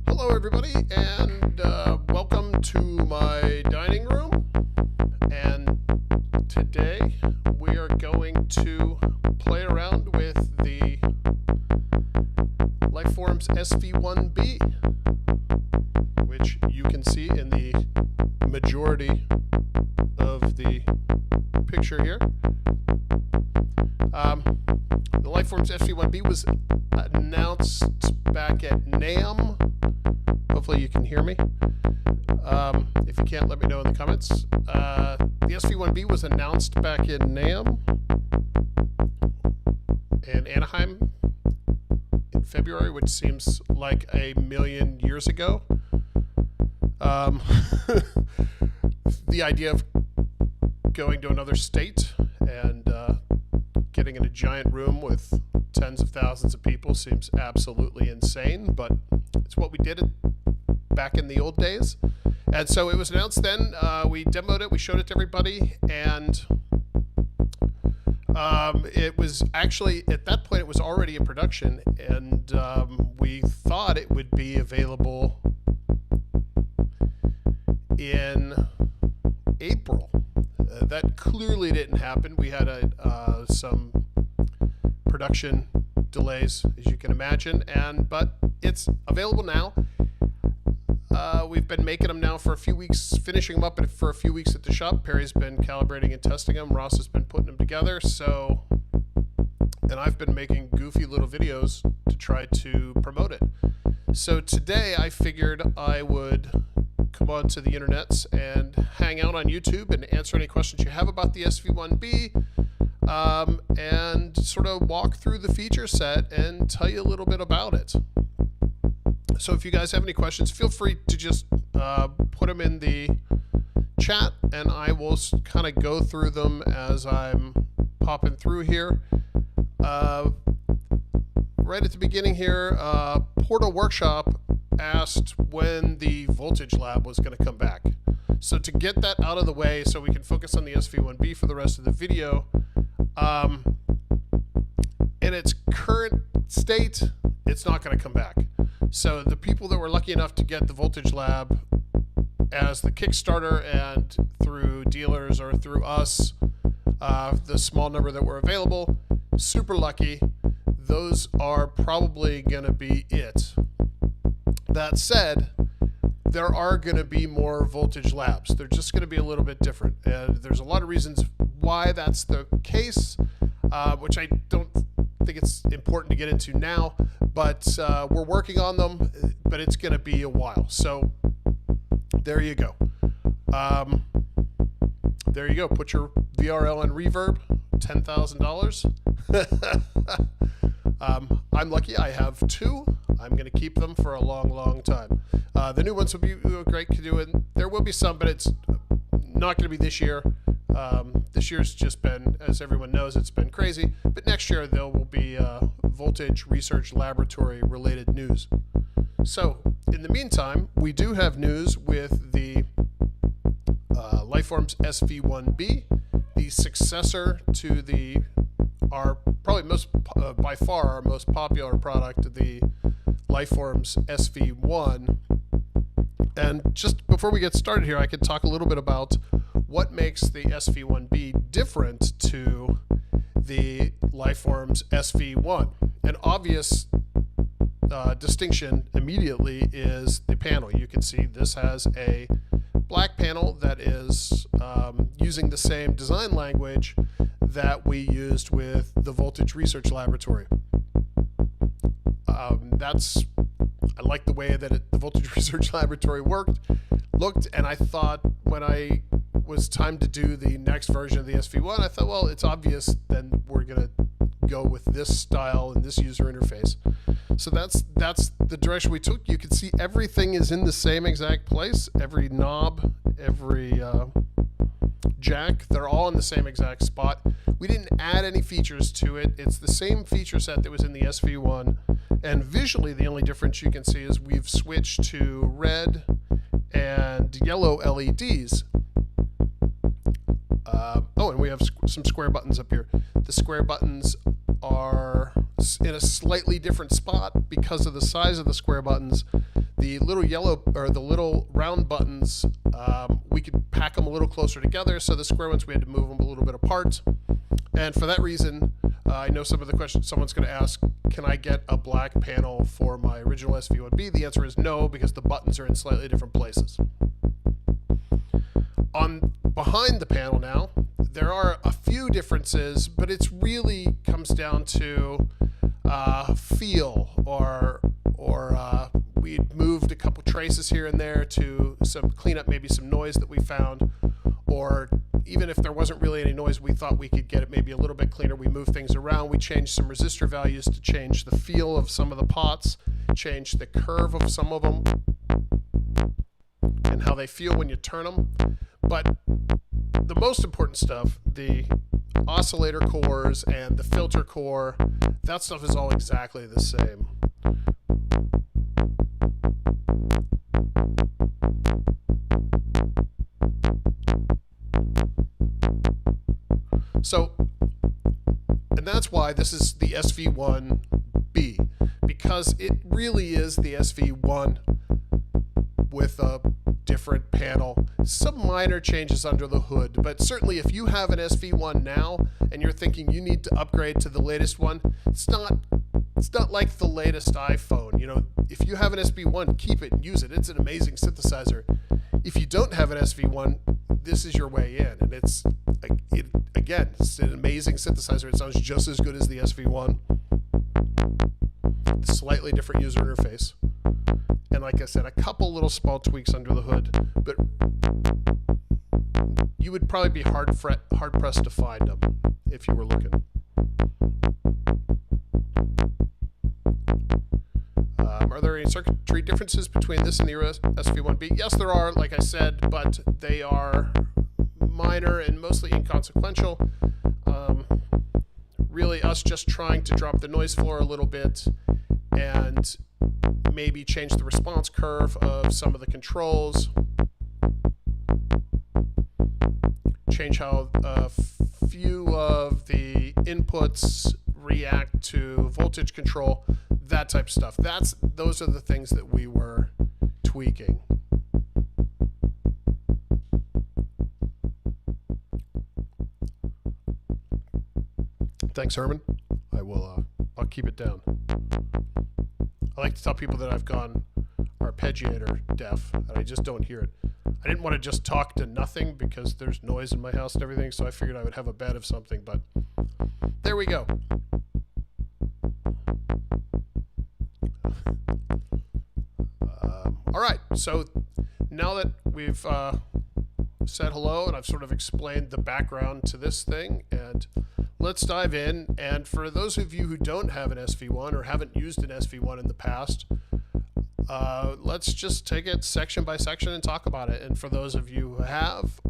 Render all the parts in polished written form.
Hello everybody, and welcome to my dining room. And today we are going to play around with the Lifeforms SV-1b, which you can see in the majority of the picture here. The Lifeforms SV-1b was announced back at NAMM. Hopefully you can hear me. If you can't, let me know in the comments. The SV-1b was announced back in NAMM in Anaheim in February, which seems like a million years ago. The idea of going to another state and getting in a giant room with tens of thousands of people seems absolutely insane, but it's what we did back in the old days. And so it was announced then. We demoed it, we showed it to everybody, and it was actually, at that point, it was already in production, and we thought it would be available in April. That clearly didn't happen. We had some production delays, as you can imagine, but it's available now. We've been making them now for a few weeks, finishing them up for a few weeks at the shop. Perry's been calibrating and testing them. Ross has been putting them together. And I've been making goofy little videos to try to promote it. So today I figured I would come on to the internets and hang out on YouTube and answer any questions you have about the SV-1b, and sort of walk through the feature set and tell you a little bit about it. So if you guys have any questions, feel free to just put them in the chat, and I will kind of go through them as I'm popping through here. Right at the beginning here, Portal Workshop asked when the voltage lab was going to come back. So to get that out of the way so we can focus on the SV-1b for the rest of the video, in its current state, it's not going to come back. So the people that were lucky enough to get the voltage lab as the Kickstarter and through dealers or through us, the small number that were available, super lucky. Those are probably going to be it. That said, there are going to be more voltage labs. They're just going to be a little bit different. And there's a lot of reasons why that's the case, which I don't think it's important to get into now, but we're working on them, but it's going to be a while. So there you go. There you go. Put your VRL and reverb, $10,000. I'm lucky. I have two. I'm going to keep them for a long, long time. The new ones will be great to do, and there will be some, but it's not going to be this year. This year's just been, as everyone knows, it's been crazy. But next year there will be voltage research laboratory related news. So in the meantime, we do have news with the Lifeforms SV-1b, the successor to our probably by far our most popular product, the Lifeforms SV-1. And just before we get started here, I could talk a little bit about what makes the SV-1b different to the Lifeforms SV-1. An obvious distinction immediately is the panel. You can see this has a black panel that is using the same design language that we used with the Voltage Research Laboratory. I like the way that the Voltage Research Laboratory looked, and I thought when I was time to do the next version of the SV-1, I thought, well, it's obvious, then we're going to go with this style and this user interface. So that's the direction we took. You can see everything is in the same exact place. Every knob, every jack, they're all in the same exact spot. We didn't add any features to it. It's the same feature set that was in the SV-1. And visually, the only difference you can see is we've switched to red and yellow LEDs. Oh, and we have some square buttons up here. The square buttons are in a slightly different spot because of the size of the square buttons. The little yellow or the little round buttons, we could pack them a little closer together. So the square ones, we had to move them a little bit apart. And for that reason, I know some of the questions someone's going to ask, can I get a black panel for my original SV-1b? The answer is no, because the buttons are in slightly different places. Behind the panel now, there are a few differences, but it's really comes down to feel, or we moved a couple traces here and there to clean up maybe some noise that we found, or even if there wasn't really any noise, we thought we could get it maybe a little bit cleaner. We moved things around. We changed some resistor values to change the feel of some of the pots, changed the curve of some of them, and how they feel when you turn them. But the most important stuff, the oscillator cores and the filter core, that stuff is all exactly the same. So, and that's why this is the SV-1b, because it really is the SV-1 with a different panel. Some minor changes under the hood, but certainly if you have an SV-1 now and you're thinking you need to upgrade to the latest one, it's not like the latest iPhone. You know, if you have an SV-1, keep it and use it. It's an amazing synthesizer. If you don't have an SV-1, this is your way in, and it's an amazing synthesizer. It sounds just as good as the SV-1. Slightly different user interface. And like I said, a couple little small tweaks under the hood, but you would probably be hard pressed to find them if you were looking. Are there any circuitry differences between this and the SV-1b? Yes, there are, like I said, but they are minor and mostly inconsequential. Really us just trying to drop the noise floor a little bit and maybe change the response curve of some of the controls, change how a few of the inputs react to voltage control, that type of stuff. Those are the things that we were tweaking. Thanks, Herman. I'll keep it down. I like to tell people that I've gone arpeggiator deaf, and I just don't hear it. I didn't want to just talk to nothing because there's noise in my house and everything, so I figured I would have a bed of something, but there we go. All right, so now that we've said hello and I've sort of explained the background to this thing, and let's dive in. And for those of you who don't have an SV-1 or haven't used an SV-1 in the past, let's just take it section by section and talk about it. And for those of you who have,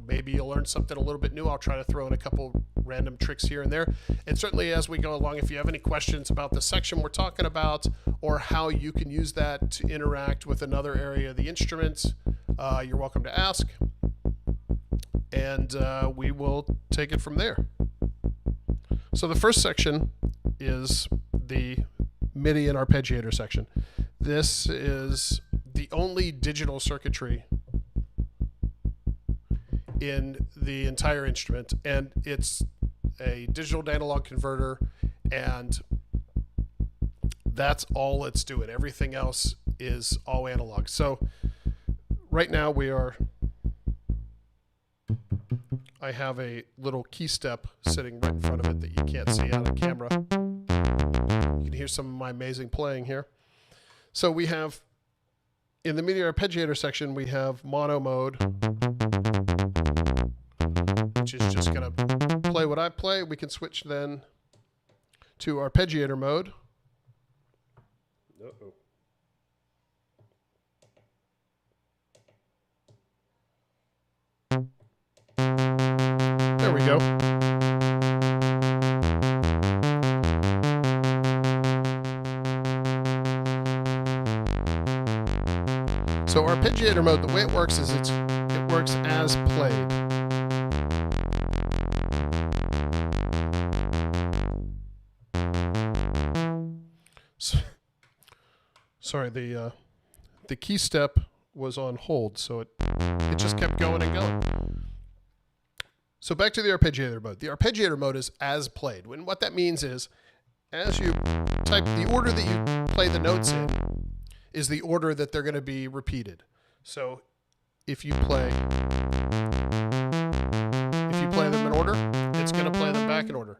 maybe you'll learn something a little bit new. I'll try to throw in a couple random tricks here and there. And certainly as we go along, if you have any questions about the section we're talking about or how you can use that to interact with another area of the instrument, you're welcome to ask. And we will take it from there. So the first section is the MIDI and arpeggiator section. This is the only digital circuitry in the entire instrument, and it's a digital to analog converter, and that's all it's doing. Everything else is all analog. So right now I have a little key step sitting right in front of it that you can't see on a camera. You can hear some of my amazing playing here. So we have, in the MIDI arpeggiator section, we have mono mode, which is just going to play what I play. We can switch then to arpeggiator mode. Uh-oh. There we go. So arpeggiator mode, the way it works is it works as played. Sorry, the key step was on hold, so it just kept going and going. So back to the arpeggiator mode. The arpeggiator mode is as played. And what that means is, as you type, the order that you play the notes in is the order that they're going to be repeated. So if you play them in order, it's going to play them back in order.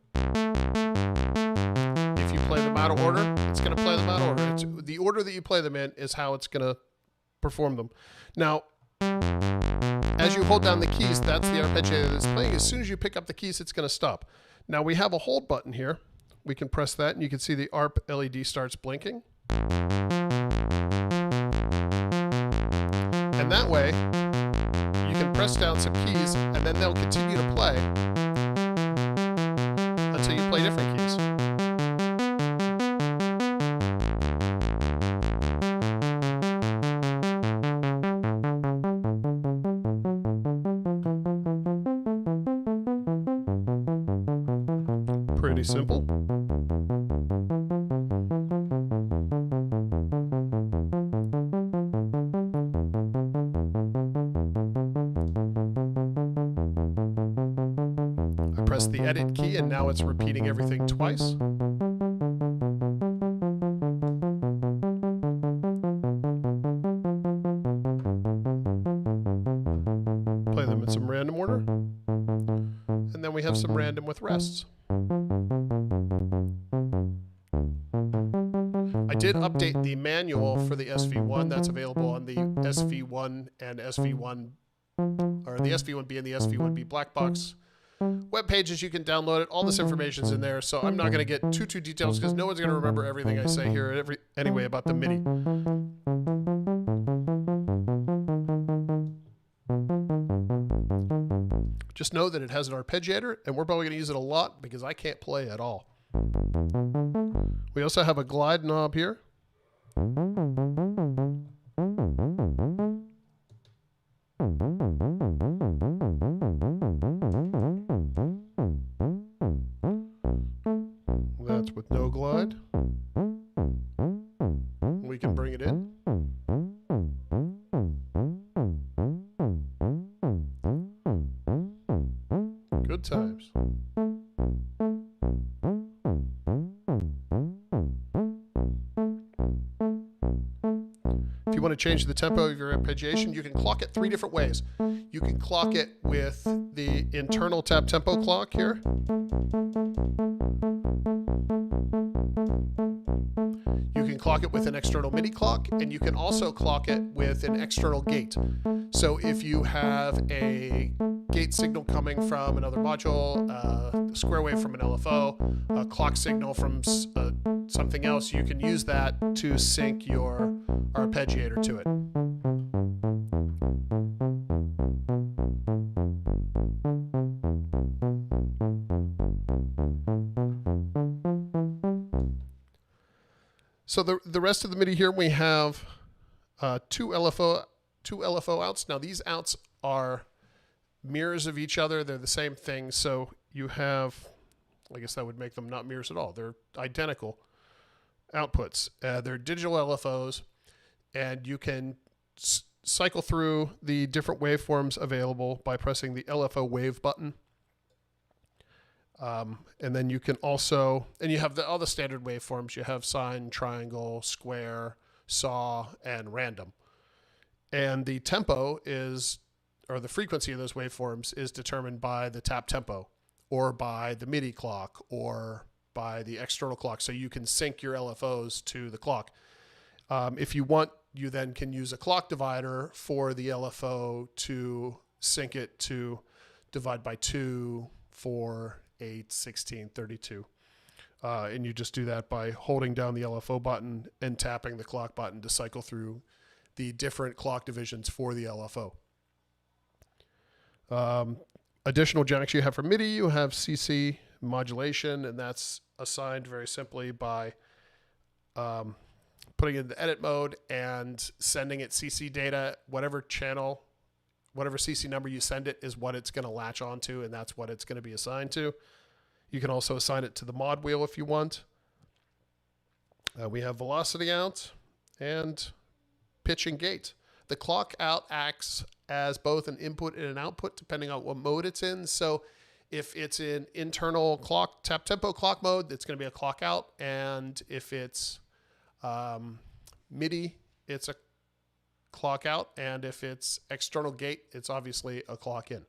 If you play them out of order, it's going to play them out of order. It's, the order that you play them in is how it's going to perform them. Now, as you hold down the keys, that's the arpeggiator that's playing. As soon as you pick up the keys, it's going to stop. Now we have a hold button here. We can press that and you can see the ARP LED starts blinking. And that way, you can press down some keys and then they'll continue to play until you play different keys. Pretty simple. I press the edit key and now it's repeating everything twice. Play them in some random order. And then we have some random with rests. I did update the manual for the SV1. That's available on the SV1 and SV1, or the SV-1b and the SV-1b black box web pages. You can download it. All this information's in there, so I'm not going to get too detailed because no one's going to remember everything I say here anyway about the MIDI. Just know that it has an arpeggiator, and we're probably going to use it a lot because I can't play at all. We also have a glide knob here. That's with no glide. We can bring it in. Good times. If you want to change the tempo of your arpeggiation, you can clock it 3 different ways. You can clock it with the internal tap tempo clock here. You can clock it with an external MIDI clock, and you can also clock it with an external gate. So if you have a gate signal coming from another module, a square wave from an LFO, a clock signal from something else, you can use that to sync your arpeggiator to it. So the rest of the MIDI here, we have two LFO outs. Now these outs are mirrors of each other. They're the same thing. So you have, I guess that would make them not mirrors at all. They're identical outputs. They're digital LFOs, and you can cycle through the different waveforms available by pressing the LFO wave button. And then you can also, and you have all the standard waveforms. You have sine, triangle, square, saw, and random. And the tempo is, or the frequency of those waveforms is determined by the tap tempo, or by the MIDI clock, or by the external clock. So you can sync your LFOs to the clock. If you want, you then can use a clock divider for the LFO to sync it to divide by 2, 4, 8, 16, 32. And you just do that by holding down the LFO button and tapping the clock button to cycle through the different clock divisions for the LFO. Additional jacks you have for MIDI, you have CC modulation, and that's assigned very simply by putting it in the edit mode and sending it CC data. Whatever channel, whatever CC number you send it is what it's going to latch onto, and that's what it's going to be assigned to. You can also assign it to the mod wheel if you want. We have velocity out, and pitch and gate. The clock out acts as both an input and an output depending on what mode it's in. So if it's in internal clock, tap tempo clock mode, it's going to be a clock out. And if it's MIDI, it's a clock out. And if it's external gate, it's obviously a clock in.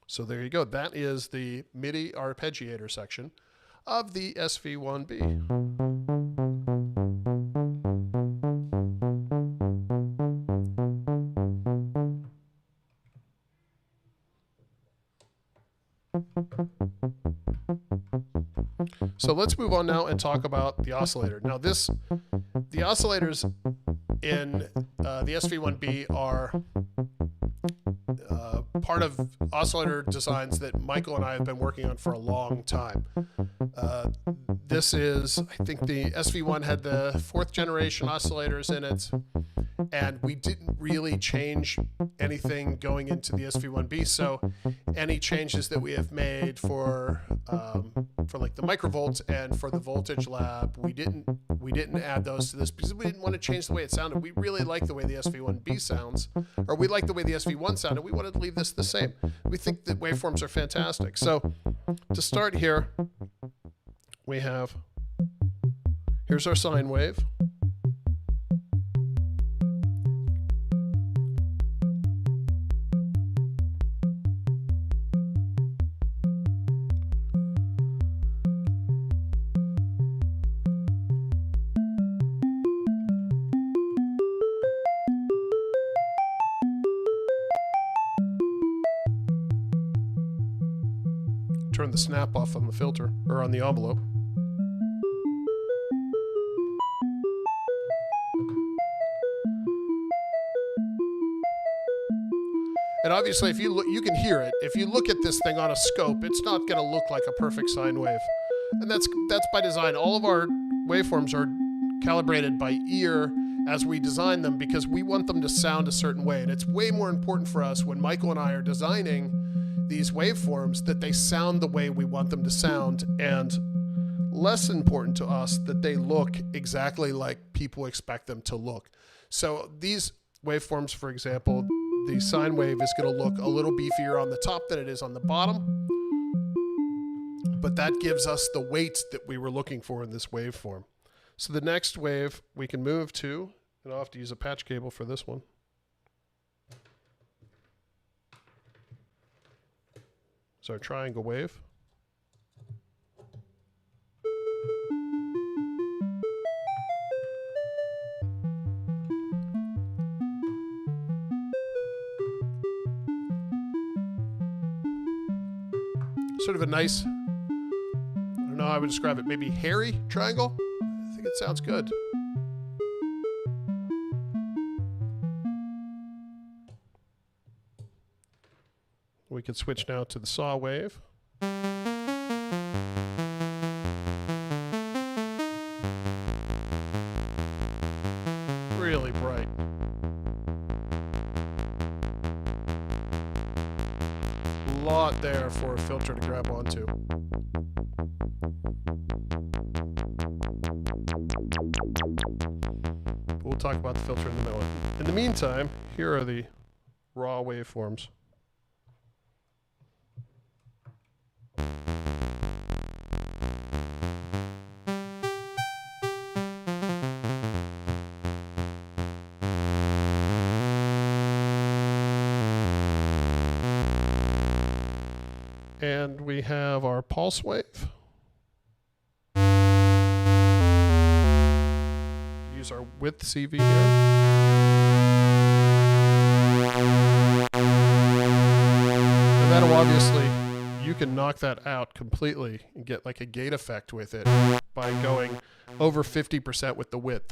So there you go. That is the MIDI arpeggiator section of the SV-1b. So let's move on now and talk about the oscillator. Now the oscillators in the SV-1b are part of oscillator designs that Michael and I have been working on for a long time. This is, I think the SV-1 had the 4th generation oscillators in it, and we didn't really change anything going into the SV-1b. So any changes that we have made for like the microvolts and for the voltage lab, we didn't add those to this because we didn't want to change the way it sounded. We really like the way the SV-1b sounds, or we like the way the SV-1 sounded. We wanted to leave this the same. We think that waveforms are fantastic. So to start here, we have, here's our sine wave. Turn the snap off on the filter, or on the envelope. And obviously, if you look, you can hear it. If you look at this thing on a scope, it's not going to look like a perfect sine wave. And that's by design. All of our waveforms are calibrated by ear as we design them because we want them to sound a certain way. And it's way more important for us when Michael and I are designing these waveforms that they sound the way we want them to sound, and less important to us that they look exactly like people expect them to look. So these waveforms, for example, the sine wave is going to look a little beefier on the top than it is on the bottom, but that gives us the weight that we were looking for in this waveform. So the next wave we can move to, and I'll have to use a patch cable for this one. It's our triangle wave. Sort of a nice, I don't know how I would describe it, maybe hairy triangle? I think it sounds good. We can switch now to the saw wave. Really bright. A lot there for a filter to grab onto. We'll talk about the filter in a minute. In the meantime, here are the raw waveforms. And we have our pulse wave. Use our width CV here. And that'll obviously, you can knock that out completely and get like a gate effect with it by going over 50% with the width.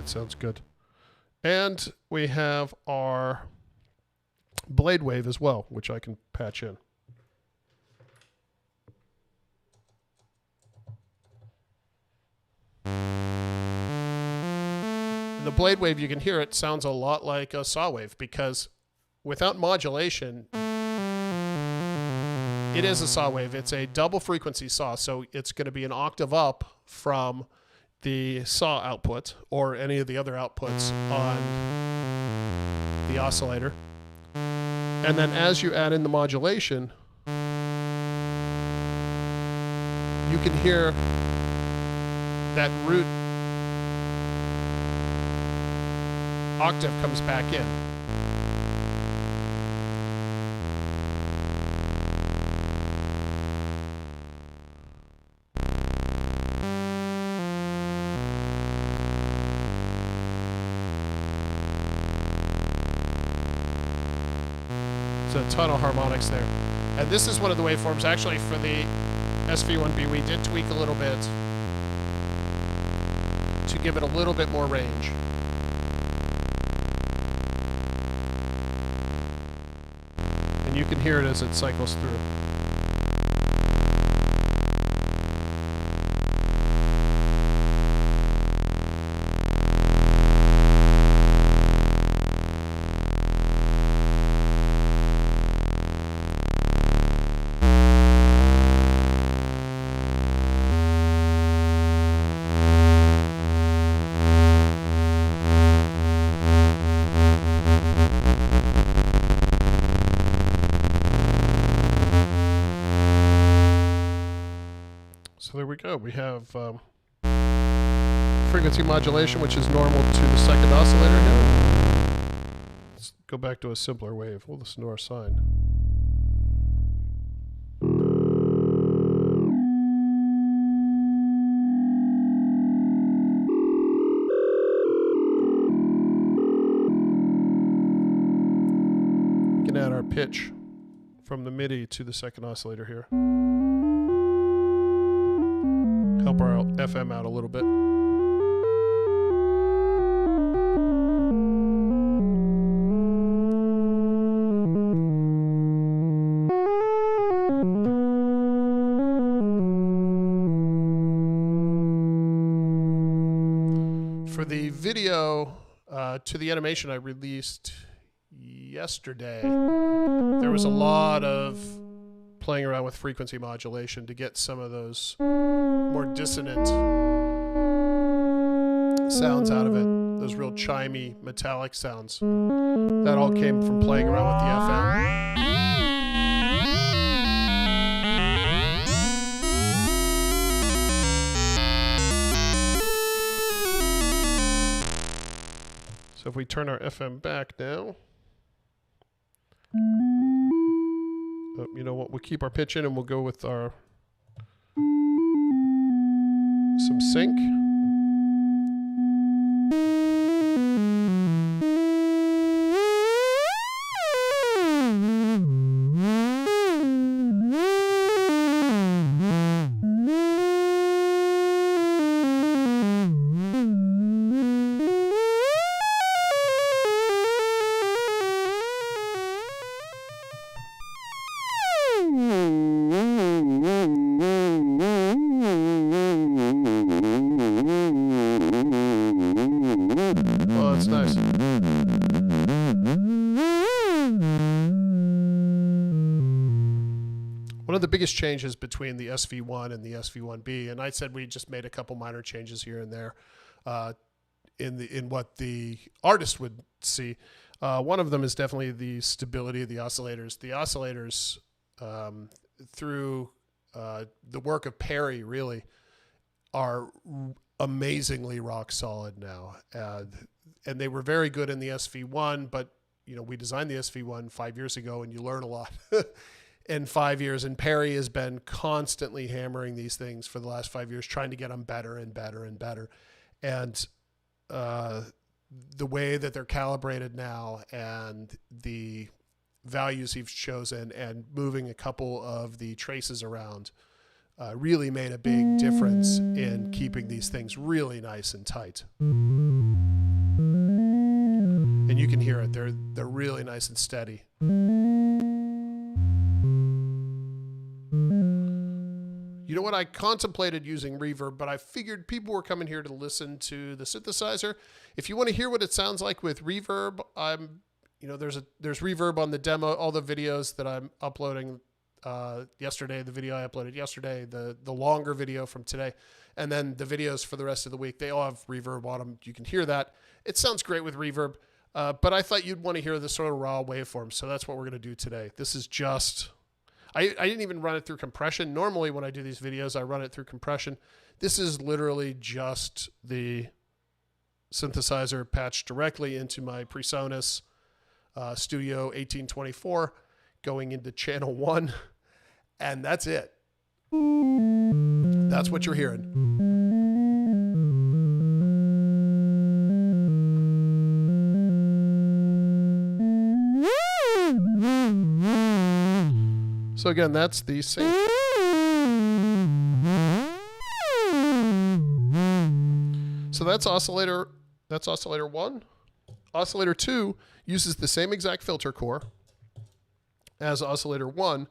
Sounds good. And we have our blade wave as well, which I can patch in. And the blade wave, you can hear it sounds a lot like a saw wave, because without modulation, it is a saw wave. It's a double frequency saw, so it's going to be an octave up from the saw output or any of the other outputs on the oscillator. And then as you add in the modulation, you can hear that root octave comes back in. A ton of harmonics there. And this is one of the waveforms actually for the SV-1b. We did tweak a little bit to give it a little bit more range. And you can hear it as it cycles through. So there we go. We have frequency modulation, which is normal to the second oscillator here. Let's go back to a simpler wave. We'll listen to our sine. We can add our pitch from the MIDI to the second oscillator here. Help our FM out a little bit. For the video to the animation I released yesterday, there was a lot of playing around with frequency modulation to get some of those more dissonant sounds out of it, those real chimey, metallic sounds. That all came from playing around with the FM. So if we turn our FM back now, you know what, we'll keep our pitch in and we'll go with our some sync. Oh, that's nice. One of the biggest changes between the SV-1 and the SV-1b, and I said we just made a couple minor changes here and there in what the artist would see. One of them is definitely the stability of the oscillators. The oscillators, through the work of Perry, really are amazingly rock solid now. And they were very good in the SV-1, but you know, we designed the SV-1 5 years ago, and you learn a lot in 5 years. And Perry has been constantly hammering these things for the last 5 years, trying to get them better and better and better. And the way that they're calibrated now and the values he's chosen and moving a couple of the traces around really made a big difference in keeping these things really nice and tight. And you can hear it. They're really nice and steady. You know what? I contemplated using reverb, but I figured people were coming here to listen to the synthesizer. If you want to hear what it sounds like with reverb, there's reverb on the demo, all the videos that I'm uploading yesterday, the video I uploaded yesterday, the longer video from today, and then the videos for the rest of the week. They all have reverb on them. You can hear that. It sounds great with reverb, but I thought you'd want to hear the sort of raw waveform, so that's what we're going to do today. This is just... I didn't even run it through compression. Normally when I do these videos, I run it through compression. This is literally just the synthesizer patched directly into my PreSonus Studio 1824 going into channel 1, and that's it. That's what you're hearing. So again, that's the same. So that's oscillator 1. Oscillator 2 uses the same exact filter core as oscillator 1,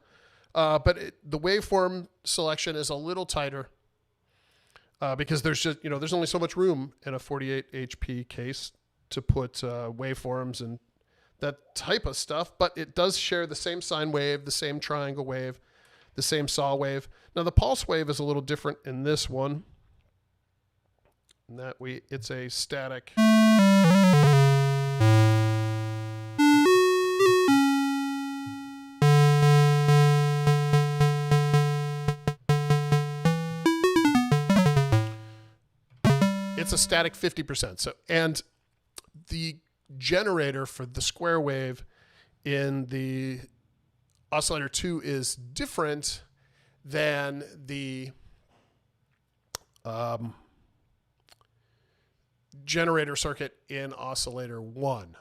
but the waveform selection is a little tighter because there's only so much room in a 48 HP case to put waveforms and that type of stuff, but it does share the same sine wave, the same triangle wave, the same saw wave. Now the pulse wave is a little different in this one. In that it's a static. It's a static 50%. So, and the generator for the square wave in the oscillator 2 is different than the generator circuit in oscillator 1.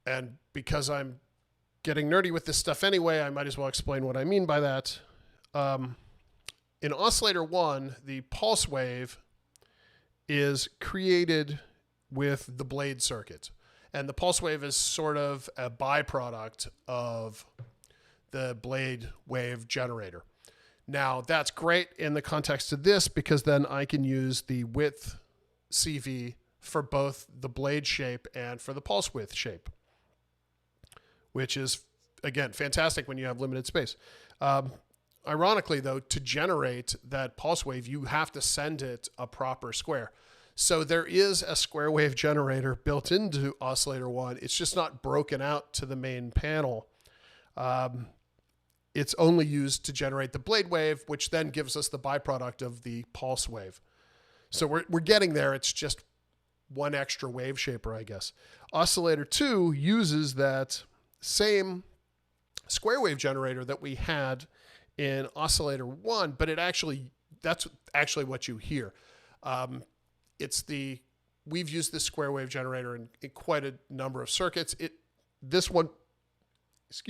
And because I'm getting nerdy with this stuff anyway, I might as well explain what I mean by that. In oscillator 1, the pulse wave is created with the blade circuit. And the pulse wave is sort of a byproduct of the blade wave generator. Now, that's great in the context of this because then I can use the width CV for both the blade shape and for the pulse width shape, which is, again, fantastic when you have limited space. Ironically, though, to generate that pulse wave, you have to send it a proper square. So there is a square wave generator built into oscillator 1. It's just not broken out to the main panel. It's only used to generate the blade wave, which then gives us the byproduct of the pulse wave. So we're getting there. It's just one extra wave shaper, I guess. Oscillator 2 uses that same square wave generator that we had in oscillator 1, but that's actually what you hear. We've used this square wave generator in quite a number of circuits. This one,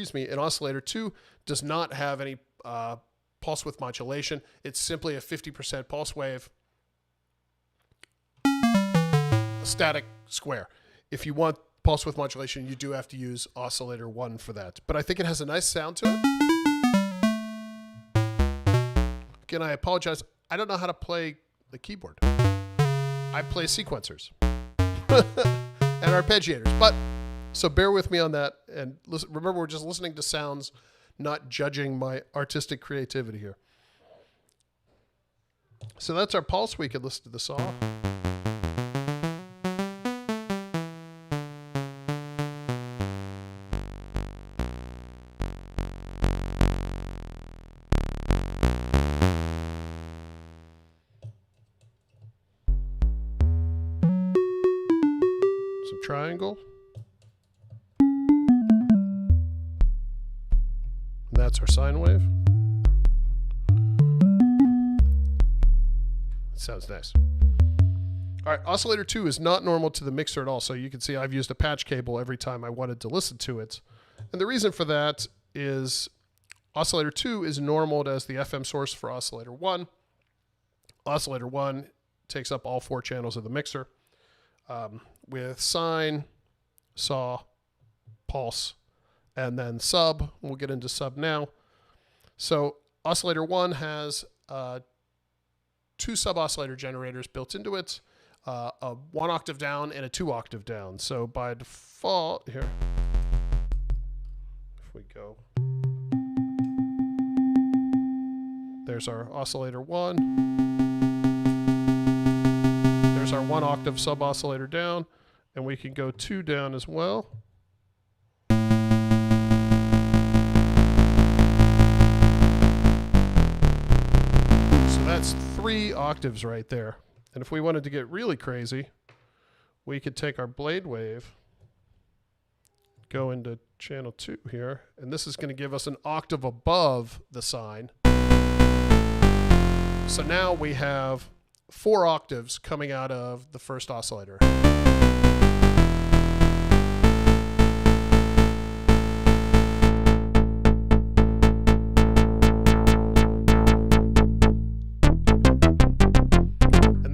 in oscillator 2 does not have any pulse width modulation. It's simply a 50% pulse wave, a static square. If you want pulse width modulation, you do have to use oscillator 1 for that. But I think it has a nice sound to it. Again, I apologize. I don't know how to play the keyboard. I play sequencers and arpeggiators, but so bear with me on that. And listen, remember, we're just listening to sounds, not judging my artistic creativity here. So that's our pulse. We could listen to the saw. Triangle. And that's our sine wave. It sounds nice. All right, oscillator 2 is not normal to the mixer at all. So you can see I've used a patch cable every time I wanted to listen to it. And the reason for that is oscillator 2 is normaled as the FM source for oscillator 1. Oscillator 1 takes up all 4 channels of the mixer. With sine, saw, pulse, and then sub. We'll get into sub now. So oscillator 1 has 2 sub-oscillator generators built into it, a 1 octave down and a 2 octave down. So by default, here, if we go, there's our oscillator 1. There's our 1 octave sub-oscillator down, and we can go 2 down as well. That's 3 octaves right there. And if we wanted to get really crazy, we could take our blade wave, go into channel 2 here, and this is going to give us an octave above the sine. So now we have 4 octaves coming out of the first oscillator.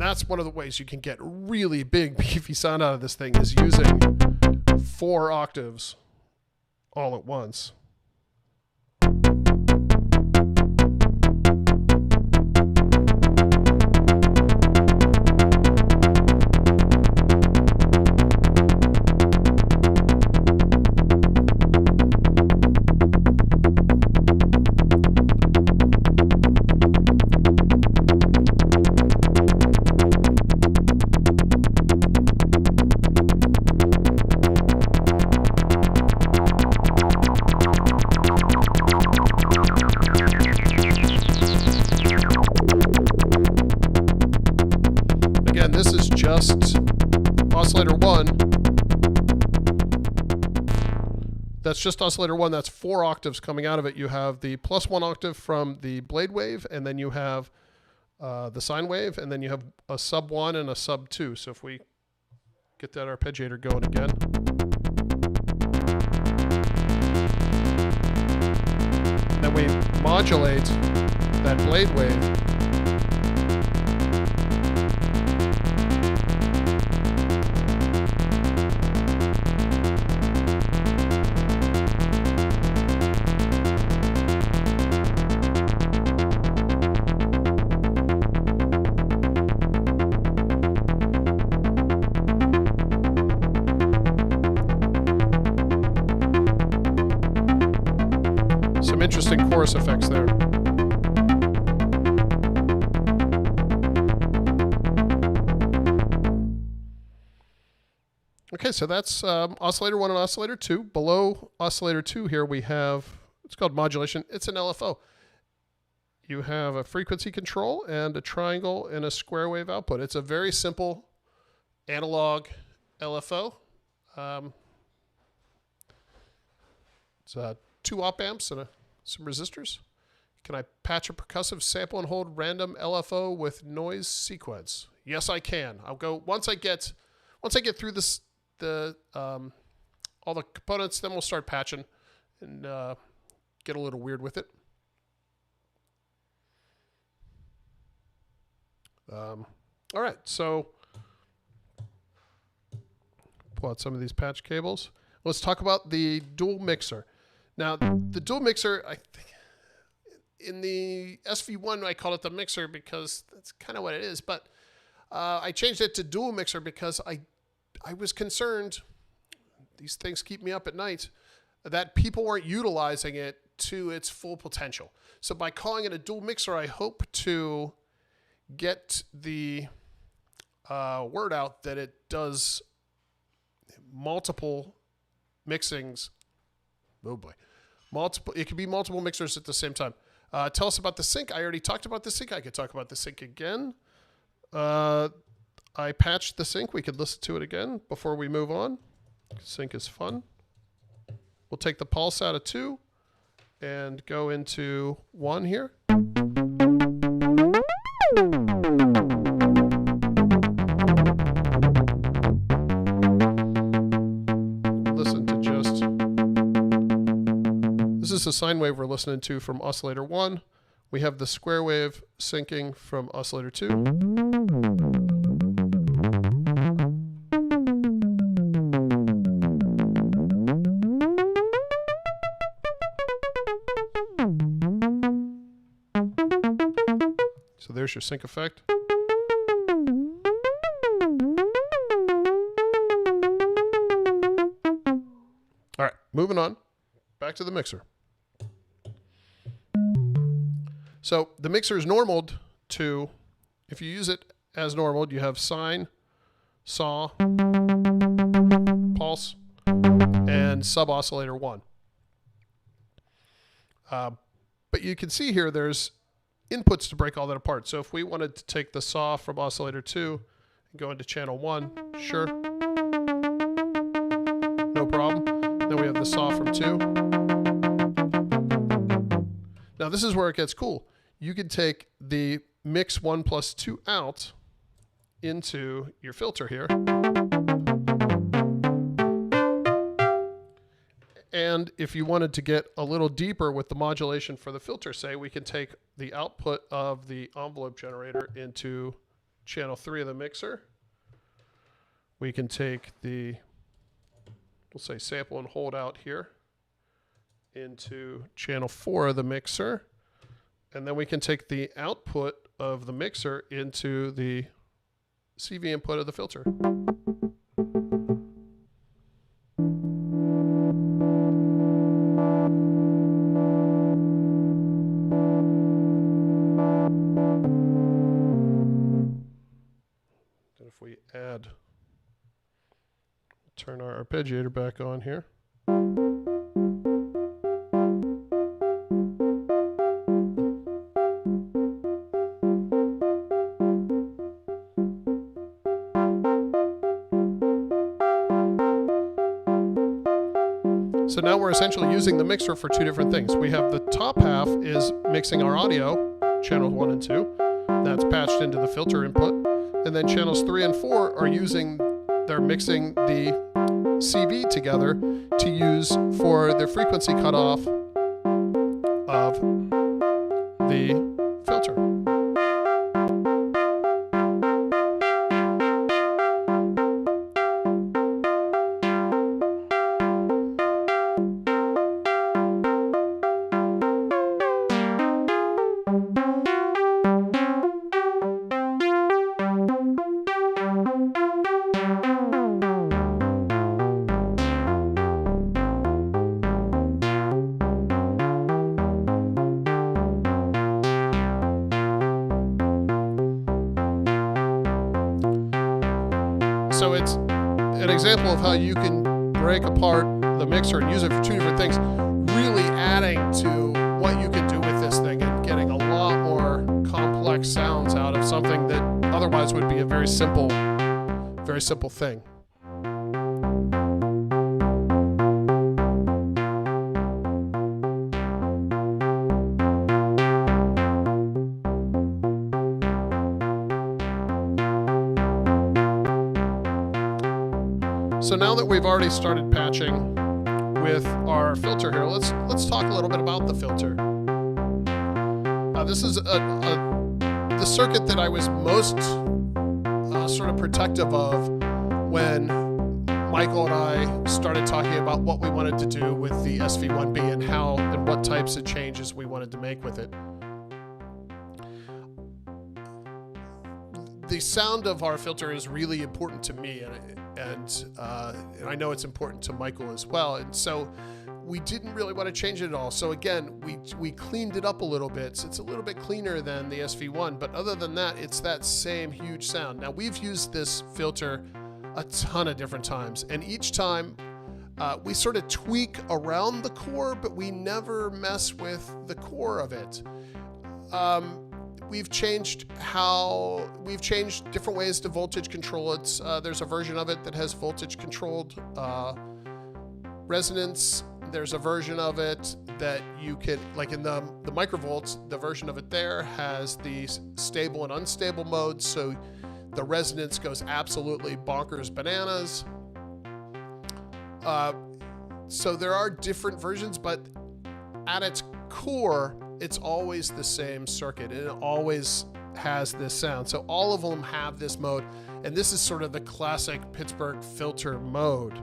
That's one of the ways you can get really big beefy sound out of this thing, is using 4 octaves all at once. This is just oscillator 1. That's just oscillator 1. That's 4 octaves coming out of it. You have the plus 1 octave from the blade wave, and then you have the sine wave, and then you have a sub 1 and a sub 2. So if we get that arpeggiator going again. Then we modulate that blade wave. Some interesting chorus effects there. Okay, so that's oscillator 1 and oscillator 2. Below oscillator 2 here we have, it's called modulation. It's an LFO. You have a frequency control and a triangle and a square wave output. It's a very simple analog LFO. It's 2 op amps and some resistors. Can I patch a percussive sample and hold random LFO with noise sequence? Yes, I can. I'll go once I get through this all the components, then we'll start patching and get a little weird with it. All right, so pull out some of these patch cables. Let's talk about the dual mixer. Now, the dual mixer, I think in the SV-1 I called it the mixer because that's kind of what it is, but I changed it to dual mixer because I was concerned, these things keep me up at night, that people weren't utilizing it to its full potential. So by calling it a dual mixer, I hope to get the word out that it does multiple mixings. Oh boy. It could be multiple mixers at the same time. Tell us about the sync. I already talked about the sync. I could talk about the sync again. I patched the sync. We could listen to it again before we move on. Sync is fun. We'll take the pulse out of 2 and go into 1 here. Listen to just... This is the sine wave we're listening to from oscillator 1. We have the square wave syncing from oscillator 2. there's your sync effect. All right, moving on. Back to the mixer. So the mixer is normaled to, if you use it as normal, you have sine, saw, pulse, and sub-oscillator 1. But you can see here there's inputs to break all that apart. So if we wanted to take the saw from oscillator 2 and go into channel 1, sure. No problem. Then we have the saw from 2. Now this is where it gets cool. You can take the mix 1 plus 2 out into your filter here. And if you wanted to get a little deeper with the modulation for the filter, say, we can take the output of the envelope generator into channel 3 of the mixer. We can take the, we'll say, sample and hold out here into channel 4 of the mixer. And then we can take the output of the mixer into the CV input of the filter. Then if we add, turn our arpeggiator back on here. So now we're essentially using the mixer for two different things. We have the top half is mixing our audio, channels 1 and 2. That's patched into the filter input. And then channels 3 and 4 are they're mixing the CV together to use for the frequency cutoff of the filter. So it's an example of how you can break apart the mixer and use it for two different things, really adding to what you can do with this thing and getting a lot more complex sounds out of something that otherwise would be a very simple thing. So now that we've already started patching with our filter here, let's talk a little bit about the filter. This is the circuit that I was most sort of protective of when Michael and I started talking about what we wanted to do with the SV-1b and how and what types of changes we wanted to make with it. The sound of our filter is really important to me, and I know it's important to Michael as well. And so we didn't really want to change it at all. So again, we cleaned it up a little bit. So it's a little bit cleaner than the SV-1, but other than that, it's that same huge sound. Now we've used this filter a ton of different times, and each time we sort of tweak around the core, but we never mess with the core of it. We've changed different ways to voltage control it. There's a version of it that has voltage controlled resonance. There's a version of it that you can, like in the microvolts, the version of it there has these stable and unstable modes. So the resonance goes absolutely bonkers bananas. So there are different versions, but at its core, it's always the same circuit, and it always has this sound. So all of them have this mode, and this is sort of the classic Pittsburgh filter mode.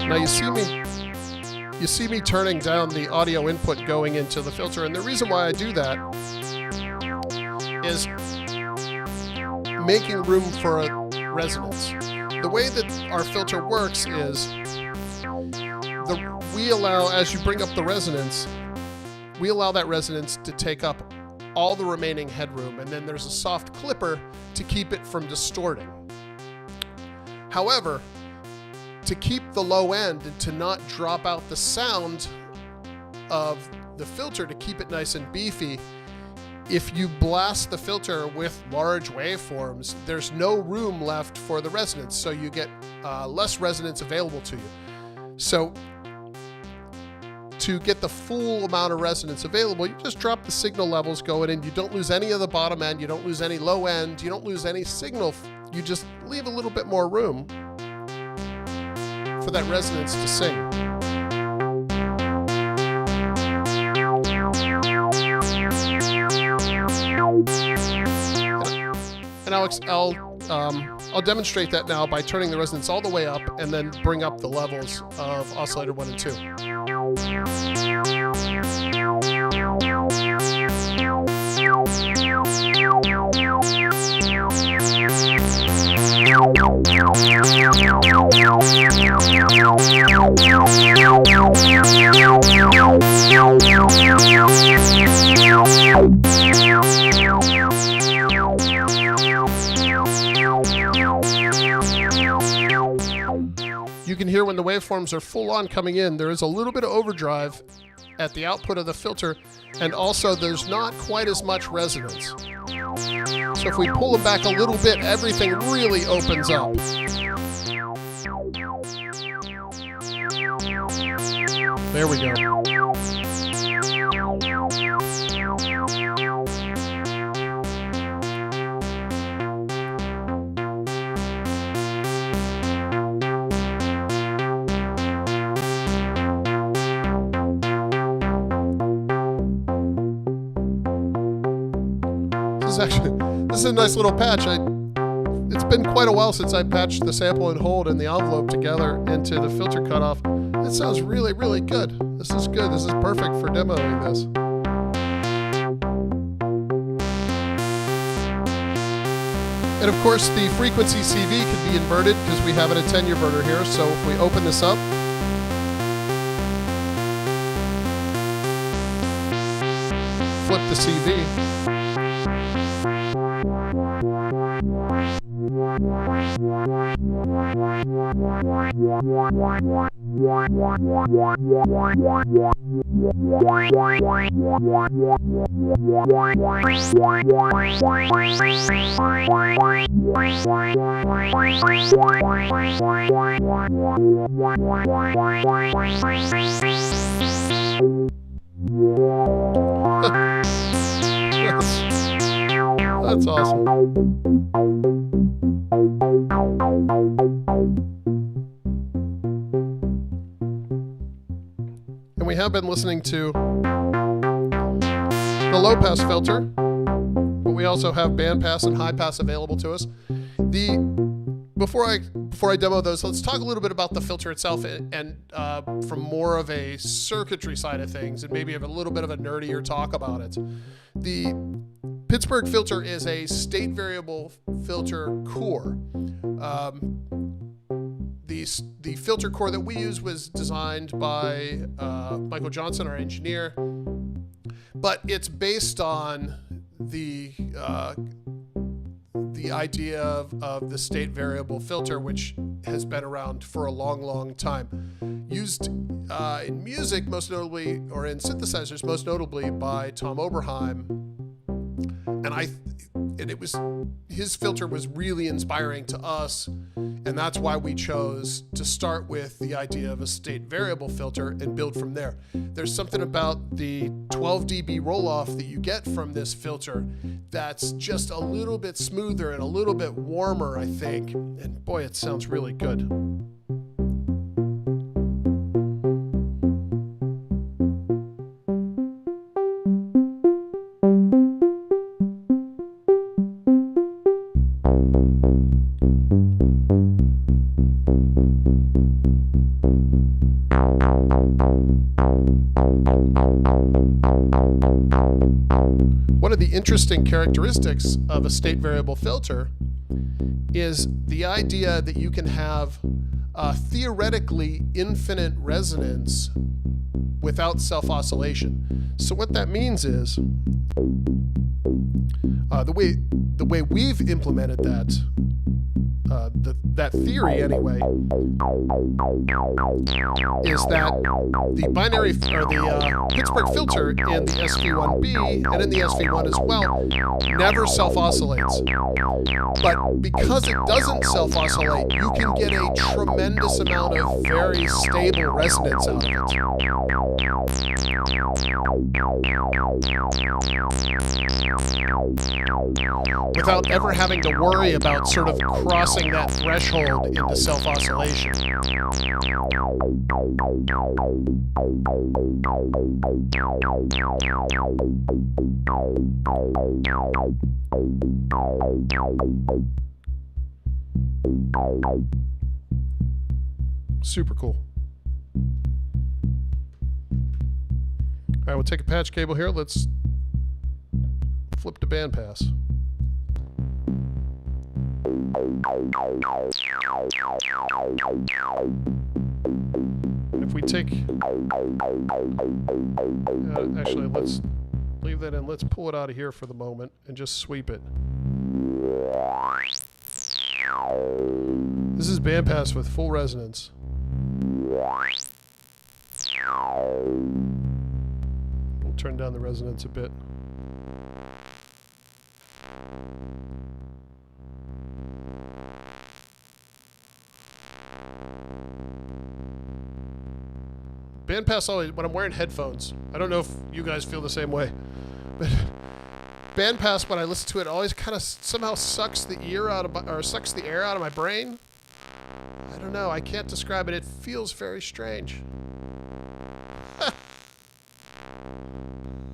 Now you see me turning down the audio input going into the filter, and the reason why I do that is making room for a resonance. The way that our filter works is we allow, as you bring up the resonance, we allow that resonance to take up all the remaining headroom, and then there's a soft clipper to keep it from distorting. However, to keep the low end and to not drop out the sound of the filter, to keep it nice and beefy, if you blast the filter with large waveforms, there's no room left for the resonance, so you get less resonance available to you. So to get the full amount of resonance available, you just drop the signal levels going in. You don't lose any of the bottom end, you don't lose any low end, you don't lose any signal. You just leave a little bit more room for that resonance to sing. And I'll demonstrate that now by turning the resonance all the way up and then bring up the levels of oscillator 1 and 2. You can hear when the waveforms are full on coming in, there is a little bit of overdrive at the output of the filter, and also there's not quite as much resonance. So if we pull them back a little bit, everything really opens up. There we go. This is a nice little patch. It's been quite a while since I patched the sample and hold and the envelope together into the filter cutoff. It sounds really, really good. This is good. This is perfect for demoing this. And of course, the frequency CV could be inverted because we have an attenuverter here. So if we open this up, flip the CV. That's awesome. And we have been listening to the low pass filter, but we also have band pass and high pass available to us. Before I demo those, let's talk a little bit about the filter itself and from more of a circuitry side of things, and maybe have a little bit of a nerdier talk about it. The Pittsburgh filter is a state variable filter core. The filter core that we use was designed by Michael Johnson, our engineer, but it's based on the idea of the state variable filter, which has been around for a long, long time. Used in music, most notably, or in synthesizers, most notably by Tom Oberheim. And his filter was really inspiring to us, and that's why we chose to start with the idea of a state variable filter and build from there. There's something about the 12 dB roll-off that you get from this filter that's just a little bit smoother and a little bit warmer, I think. And boy, it sounds really good. the interesting characteristics of a state variable filter is the idea that you can have theoretically infinite resonance without self-oscillation. So what that means is the way we've implemented that that theory anyway is that the binary or the Pittsburgh filter in the SV-1b and in the SV-1 as well never self-oscillates. But because it doesn't self-oscillate, you can get a tremendous amount of very stable resonance out of it. Without ever having to worry about sort of crossing that threshold into self-oscillation. Super cool. All right, we'll take a patch cable here. Let's flip to bandpass. If we take... actually, let's leave that in. Let's pull it out of here for the moment and just sweep it. This is bandpass with full resonance. We'll turn down the resonance a bit. Bandpass always, when I'm wearing headphones, I don't know if you guys feel the same way, but bandpass, when I listen to it, always kind of somehow sucks the air out of my brain. I don't know, I can't describe it. It feels very strange.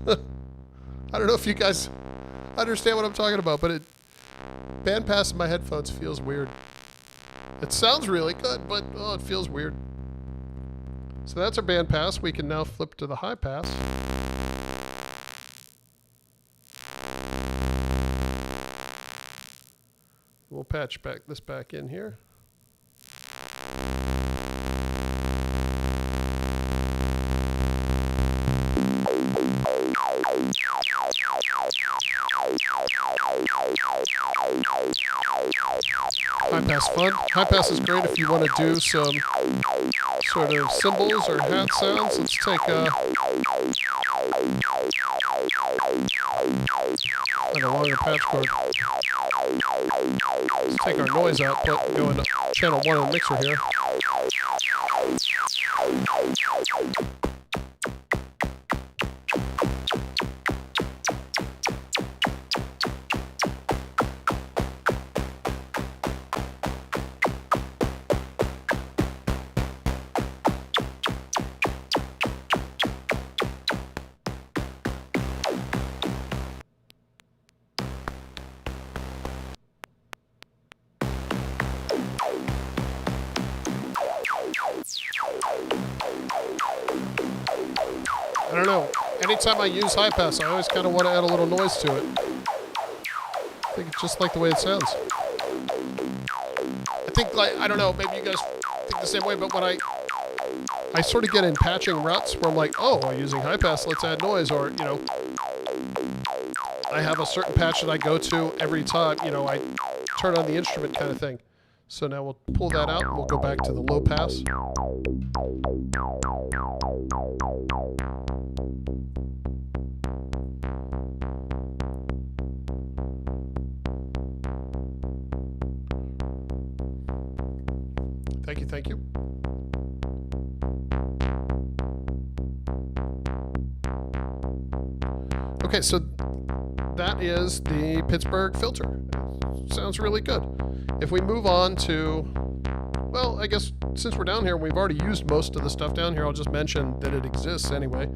I don't know if you guys understand what I'm talking about, but bandpass in my headphones feels weird. It sounds really good, but oh, it feels weird. So that's our bandpass. We can now flip to the high pass. We'll patch this back in here. High pass fun. High pass is great if you want to do some sort of cymbals or hat sounds. Let's take a longer patch cord. Let's take our noise output and go into channel 1 of the mixer here. I don't know. Anytime I use high pass, I always kind of want to add a little noise to it. I think it's just like the way it sounds. I think, like, I don't know, maybe you guys think the same way, but when I sort of get in patching ruts where I'm like, oh, I'm using high pass, let's add noise, or, you know, I have a certain patch that I go to every time, you know, I turn on the instrument kind of thing. So now we'll pull that out and we'll go back to the low pass. Thank you, thank you. Okay, so that is the Pittsburgh filter. Sounds really good. If we move on to, well, I guess since we're down here, we've already used most of the stuff down here. I'll just mention that it exists anyway.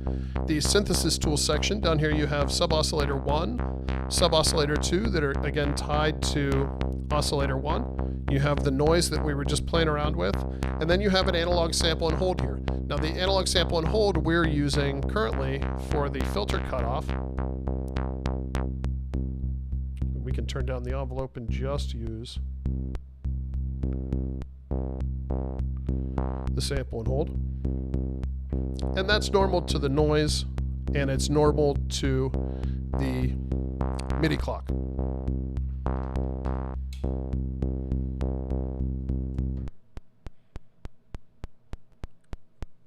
The synthesis tools section, down here you have sub-oscillator 1, sub-oscillator 2 that are, again, tied to oscillator 1. You have the noise that we were just playing around with, and then you have an analog sample and hold here. Now the analog sample and hold we're using currently for the filter cutoff. can turn down the envelope and just use the sample and hold. And that's normal to the noise, and it's normal to the MIDI clock.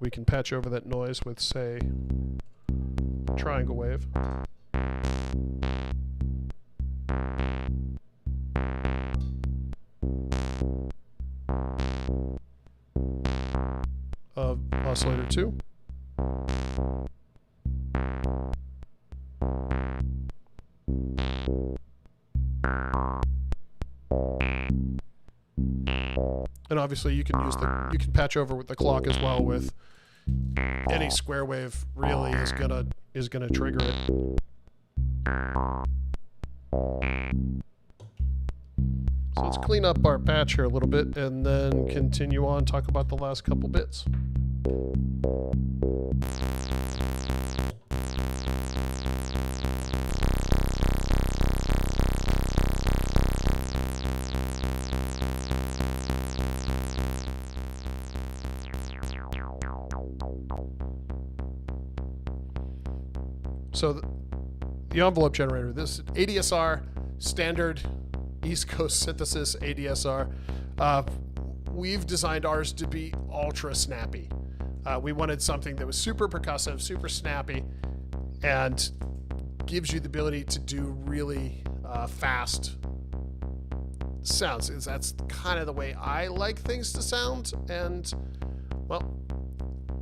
We can patch over that noise with, say, triangle wave. Of oscillator 2. And obviously you can patch over with the clock as well with any square wave really is gonna trigger it. So let's clean up our patch here a little bit and then continue on, talk about the last couple bits. So the envelope generator, this ADSR, standard East Coast synthesis ADSR, we've designed ours to be ultra snappy. We wanted something that was super percussive, super snappy, and gives you the ability to do really fast sounds. That's kind of the way I like things to sound, and well,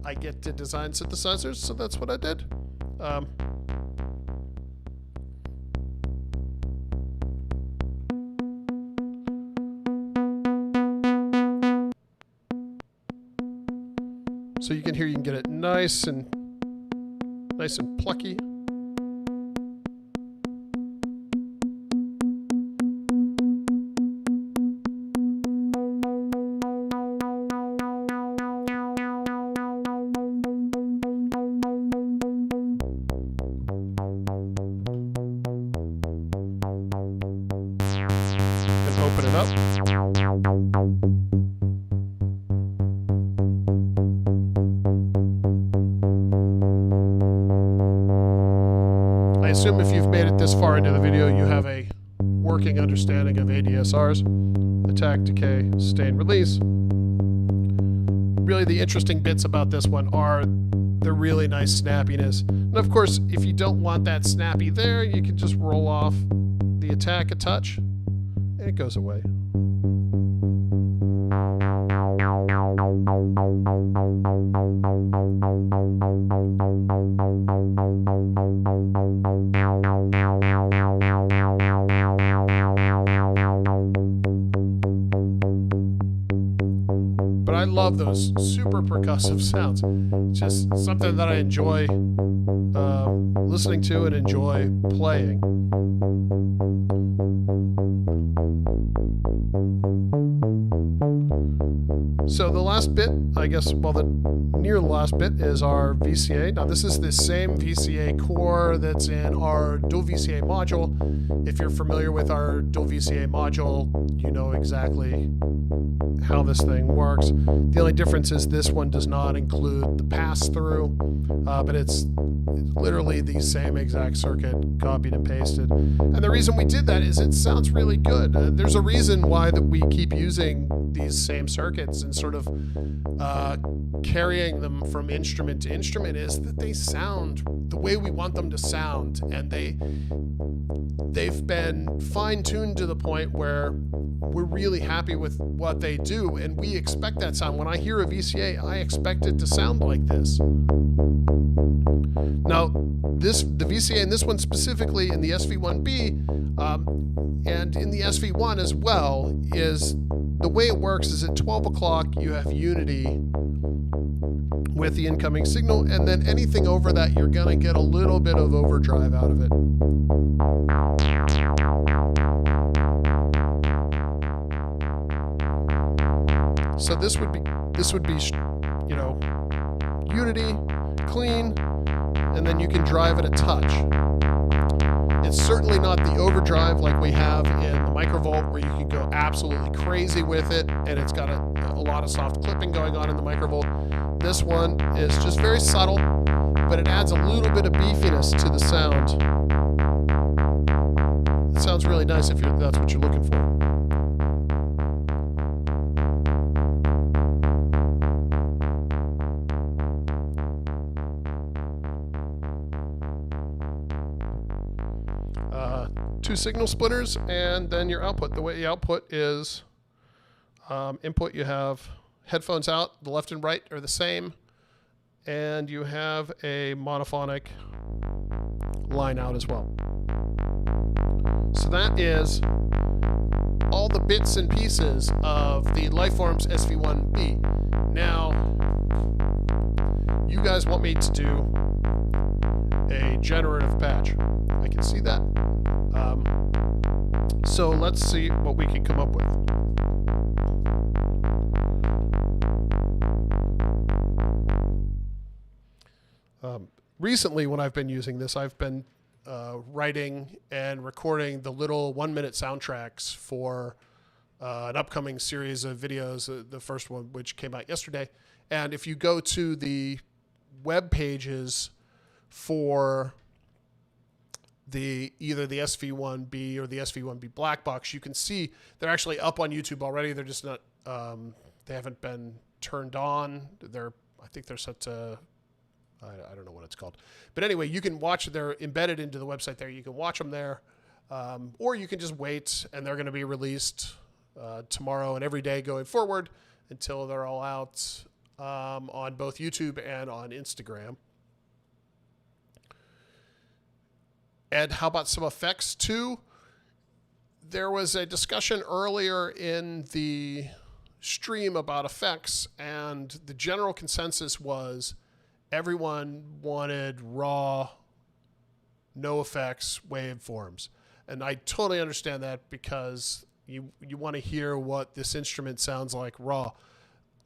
I get to design synthesizers, so that's what I did. So you can hear, you can get it nice and plucky. And open it up. I assume if you've made it this far into the video, you have a working understanding of ADSRs, attack, decay, sustain, release. Really the interesting bits about this one are the really nice snappiness. And of course, if you don't want that snappy there, you can just roll off the attack a touch and it goes away. But I love those super percussive sounds. It's just something that I enjoy listening to and enjoy playing. So the last bit, I guess, well, the near last bit is our VCA. Now this is the same VCA core that's in our dual VCA module. If you're familiar with our dual VCA module, you know exactly how this thing works. The only difference is this one does not include the pass-through, but it's literally the same exact circuit copied and pasted. And the reason we did that is it sounds really good. There's a reason why that we keep using these same circuits and sort of carrying them from instrument to instrument is that they sound the way we want them to sound, and they've been fine-tuned to the point where we're really happy with what they do, and we expect that sound. When I hear a VCA, I expect it to sound like this. Now, the VCA in this one specifically, in the SV-1b, and in the SV-1 as well, is the way it works is at 12 o'clock you have unity with the incoming signal, and then anything over that you're going to get a little bit of overdrive out of it. So this would be, you know, unity, clean, and then you can drive it a touch. It's certainly not the overdrive like we have in the microvolt, where you can go absolutely crazy with it, and it's got a lot of soft clipping going on in the microvolt. This one is just very subtle, but it adds a little bit of beefiness to the sound. It sounds really nice if that's what you're looking for. Two signal splitters, and then your output. The way you output is input, you have headphones out, the left and right are the same, and you have a monophonic line out as well. So that is all the bits and pieces of the Lifeforms SV-1b. Now, you guys want me to do a generative patch. I can see that. So let's see what we can come up with. Recently, when I've been using this, I've been writing and recording the little 1-minute soundtracks for an upcoming series of videos, the first one which came out yesterday. And if you go to the web pages for either the SV-1b or the SV-1b black box, you can see they're actually up on YouTube already. They're just not, they haven't been turned on. I think they're set to, I don't know what it's called. But anyway, you can watch, they're embedded into the website there. You can watch them there, or you can just wait, and they're going to be released tomorrow and every day going forward until they're all out on both YouTube and on Instagram. And how about some effects too? There was a discussion earlier in the stream about effects, and the general consensus was everyone wanted raw, no effects waveforms. And I totally understand that, because you want to hear what this instrument sounds like raw.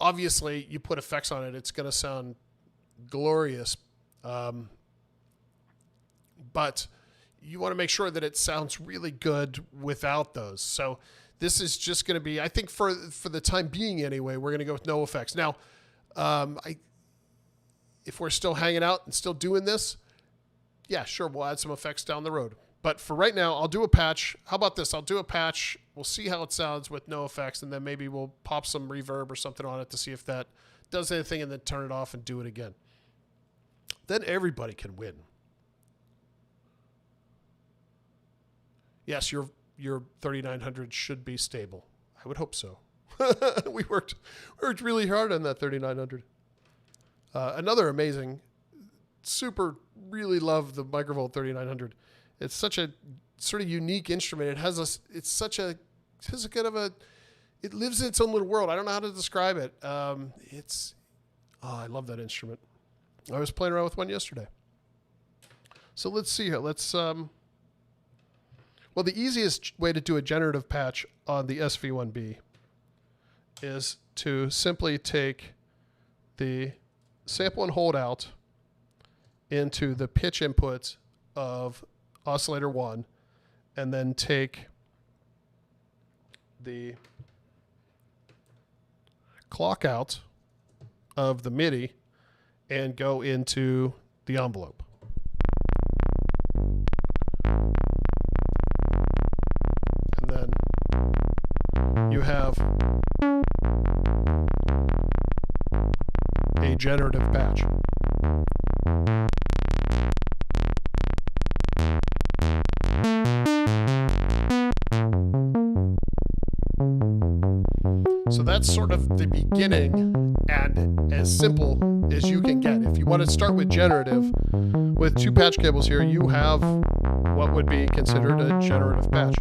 Obviously, you put effects on it, it's going to sound glorious. But you want to make sure that it sounds really good without those. So this is just going to be, I think for the time being anyway, we're going to go with no effects. Now, if we're still hanging out and still doing this, yeah, sure, we'll add some effects down the road. But for right now, I'll do a patch. How about this? I'll do a patch. We'll see how it sounds with no effects, and then maybe we'll pop some reverb or something on it to see if that does anything, and then turn it off and do it again. Then everybody can win. Yes, your 3900 should be stable. I would hope so. We worked really hard on that 3900. Another amazing, really love the Microvolt 3900. It's such a sort of unique instrument. It has it lives in its own little world. I don't know how to describe it. I love that instrument. I was playing around with one yesterday. So let's see here. Well, the easiest way to do a generative patch on the SV-1b is to simply take the sample and hold out into the pitch input of oscillator 1, and then take the clock out of the MIDI and go into the envelope. You have a generative patch. So that's sort of the beginning, and as simple as you can get. If you want to start with generative, with 2 patch cables here, you have what would be considered a generative patch.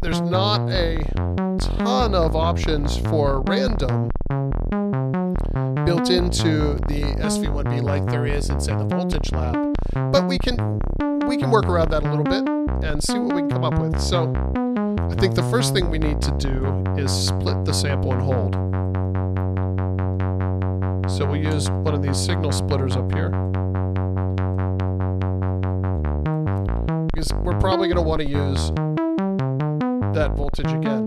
There's not a ton of options for random built into the SV-1b like there is in, say, the Voltage Lab, but we can work around that a little bit and see what we can come up with. So I think the first thing we need to do is split the sample and hold. So we'll use one of these signal splitters up here. because we're probably going to want to use that voltage again.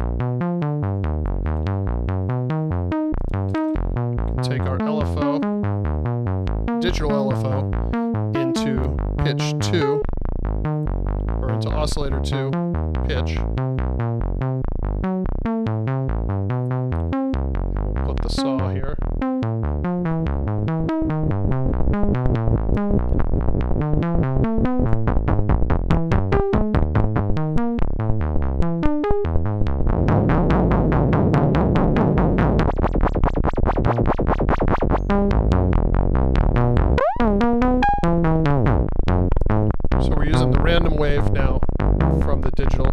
Take our LFO, digital LFO, into pitch 2, or into oscillator 2 pitch. We'll put the saw here. So we're using the random wave now from the digital.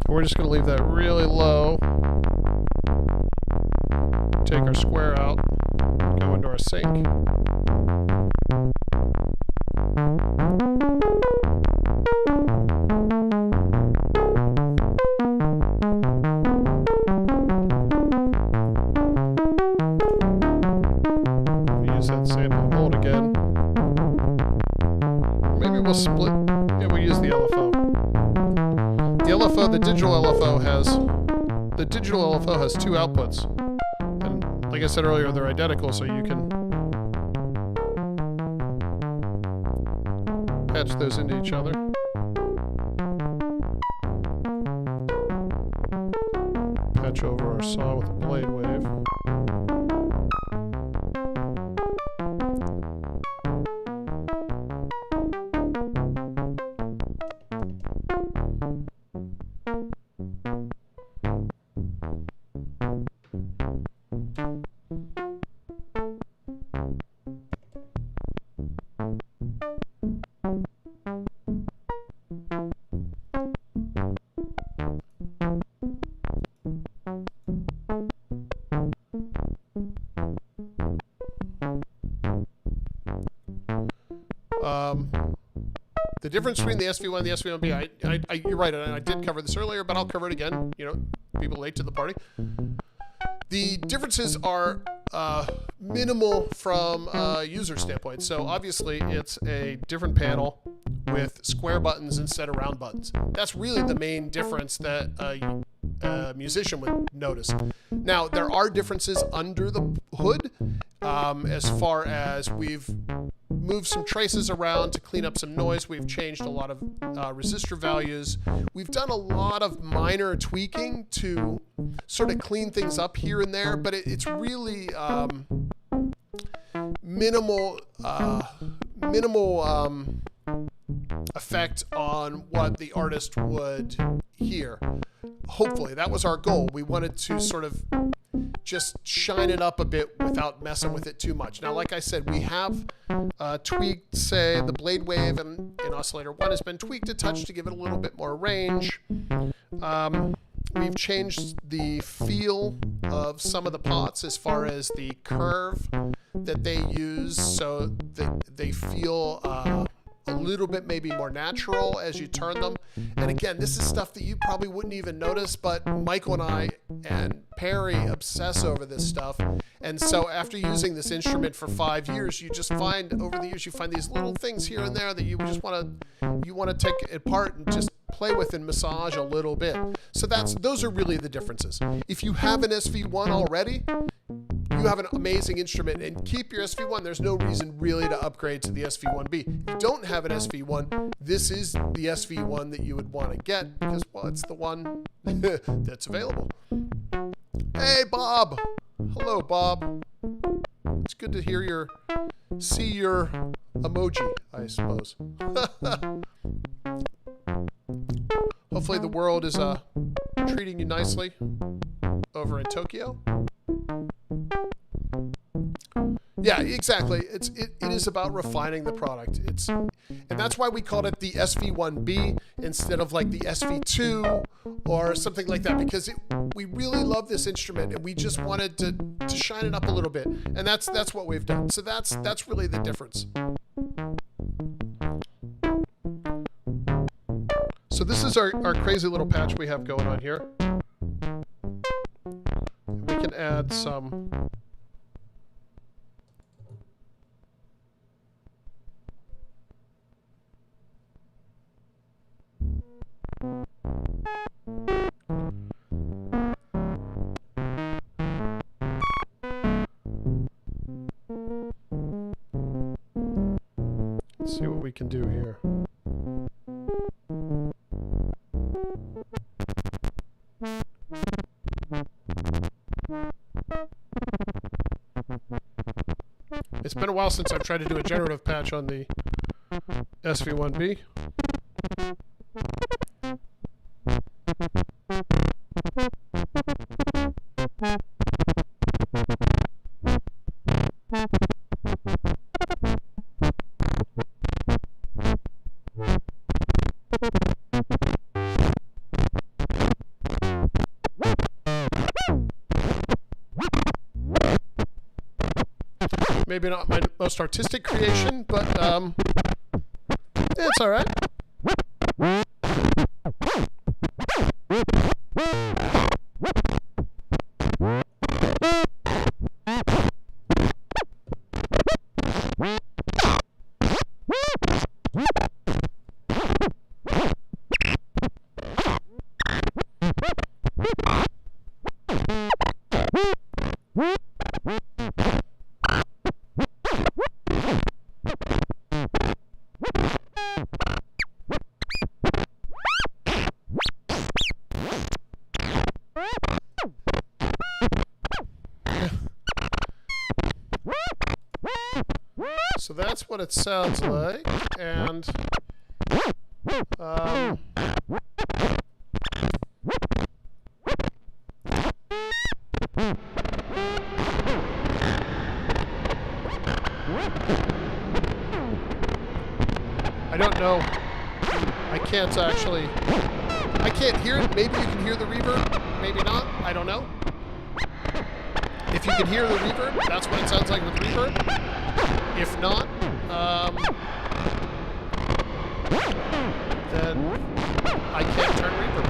We're just going to leave that really low. Take our square out, go into our sync. Use that sample and hold again. Maybe we'll split. Yeah, we'll use the LFO. The LFO, the digital LFO has two outputs. And like I said earlier, they're identical, so you can patch those into each other. Patch over our saw with a blade wave. The difference between the SV-1 and the SV-1b, you're right, and I did cover this earlier, but I'll cover it again. You know, people late to the party. The differences are minimal from a user standpoint. So obviously, it's a different panel with square buttons instead of round buttons. That's really the main difference that a musician would notice. Now, there are differences under the hood as far as we've moved some traces around to clean up some noise. We've changed a lot of resistor values. We've done a lot of minor tweaking to sort of clean things up here and there, but it's really minimal effect on what the artist would hear. Hopefully, that was our goal. We wanted to sort of just shine it up a bit without messing with it too much. Now, like I said, we have tweaked, say, the blade wave in oscillator 1 has been tweaked a touch to give it a little bit more range. We've changed the feel of some of the pots as far as the curve that they use, so that they feel a little bit maybe more natural as you turn them. And again, this is stuff that you probably wouldn't even notice, but Michael and I and Perry obsess over this stuff. And so after using this instrument for 5 years, you just find, over the years, you find these little things here and there that you just want to take apart and just play with and massage a little bit. So those are really the differences. If you have an SV-1 already, you have an amazing instrument, and keep your SV-1. There's no reason really to upgrade to the SV-1b. If you don't have an SV-1, this is the SV-1 that you would want to get because, well, it's the one that's available. Hey, Bob. Hello, Bob. It's good to see your emoji, I suppose. Hopefully the world is treating you nicely over in Tokyo. Yeah, exactly. It is about refining the product. And that's why we called it the SV-1b instead of like the SV-2 or something like that, because we really love this instrument and we just wanted to shine it up a little bit. And that's what we've done. So that's really the difference. So this is our crazy little patch we have going on here. and add some let's see what we can do here. It's been a while since I've tried to do a generative patch on the SV-1b. Maybe not my most artistic creation, but it's all right. So that's what it sounds like, and I don't know. I can't hear it. Maybe you can hear the reverb, maybe not. I don't know. If you can hear the reverb, that's what it sounds like with reverb. If not, then I can't turn reverb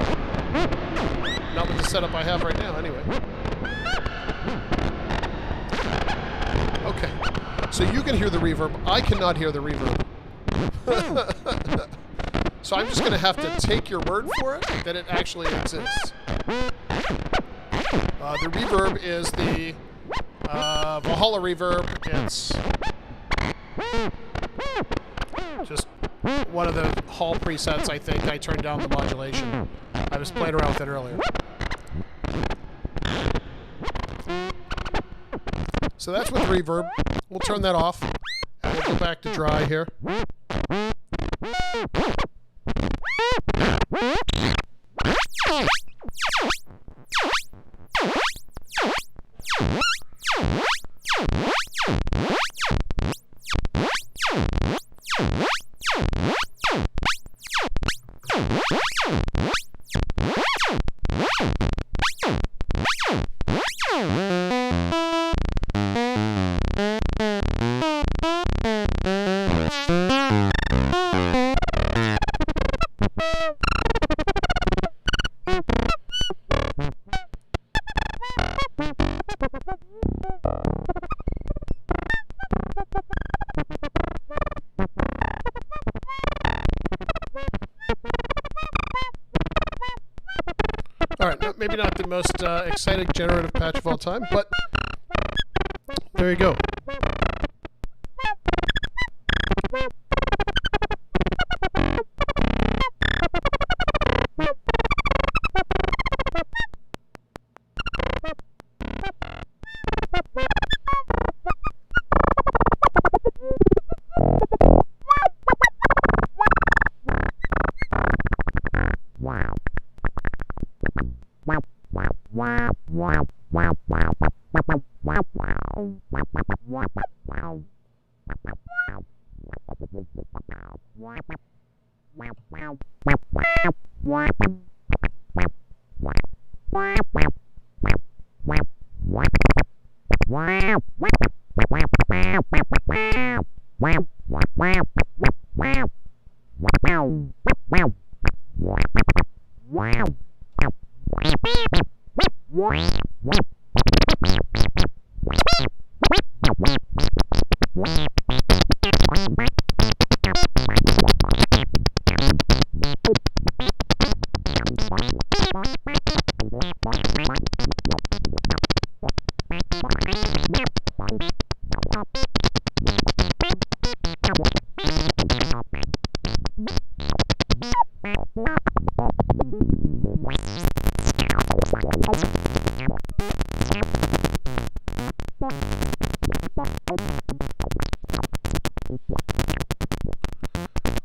on. Not with the setup I have right now, anyway. Okay, so you can hear the reverb. I cannot hear the reverb. So I'm just going to have to take your word for it that it actually exists. The reverb is the Valhalla reverb. It's just one of the Hall presets, I think. I turned down the modulation. I was playing around with it earlier. So that's with reverb. We'll turn that off, and we'll go back to dry here. Alright, maybe not the most exciting generative patch of all time, but there you go.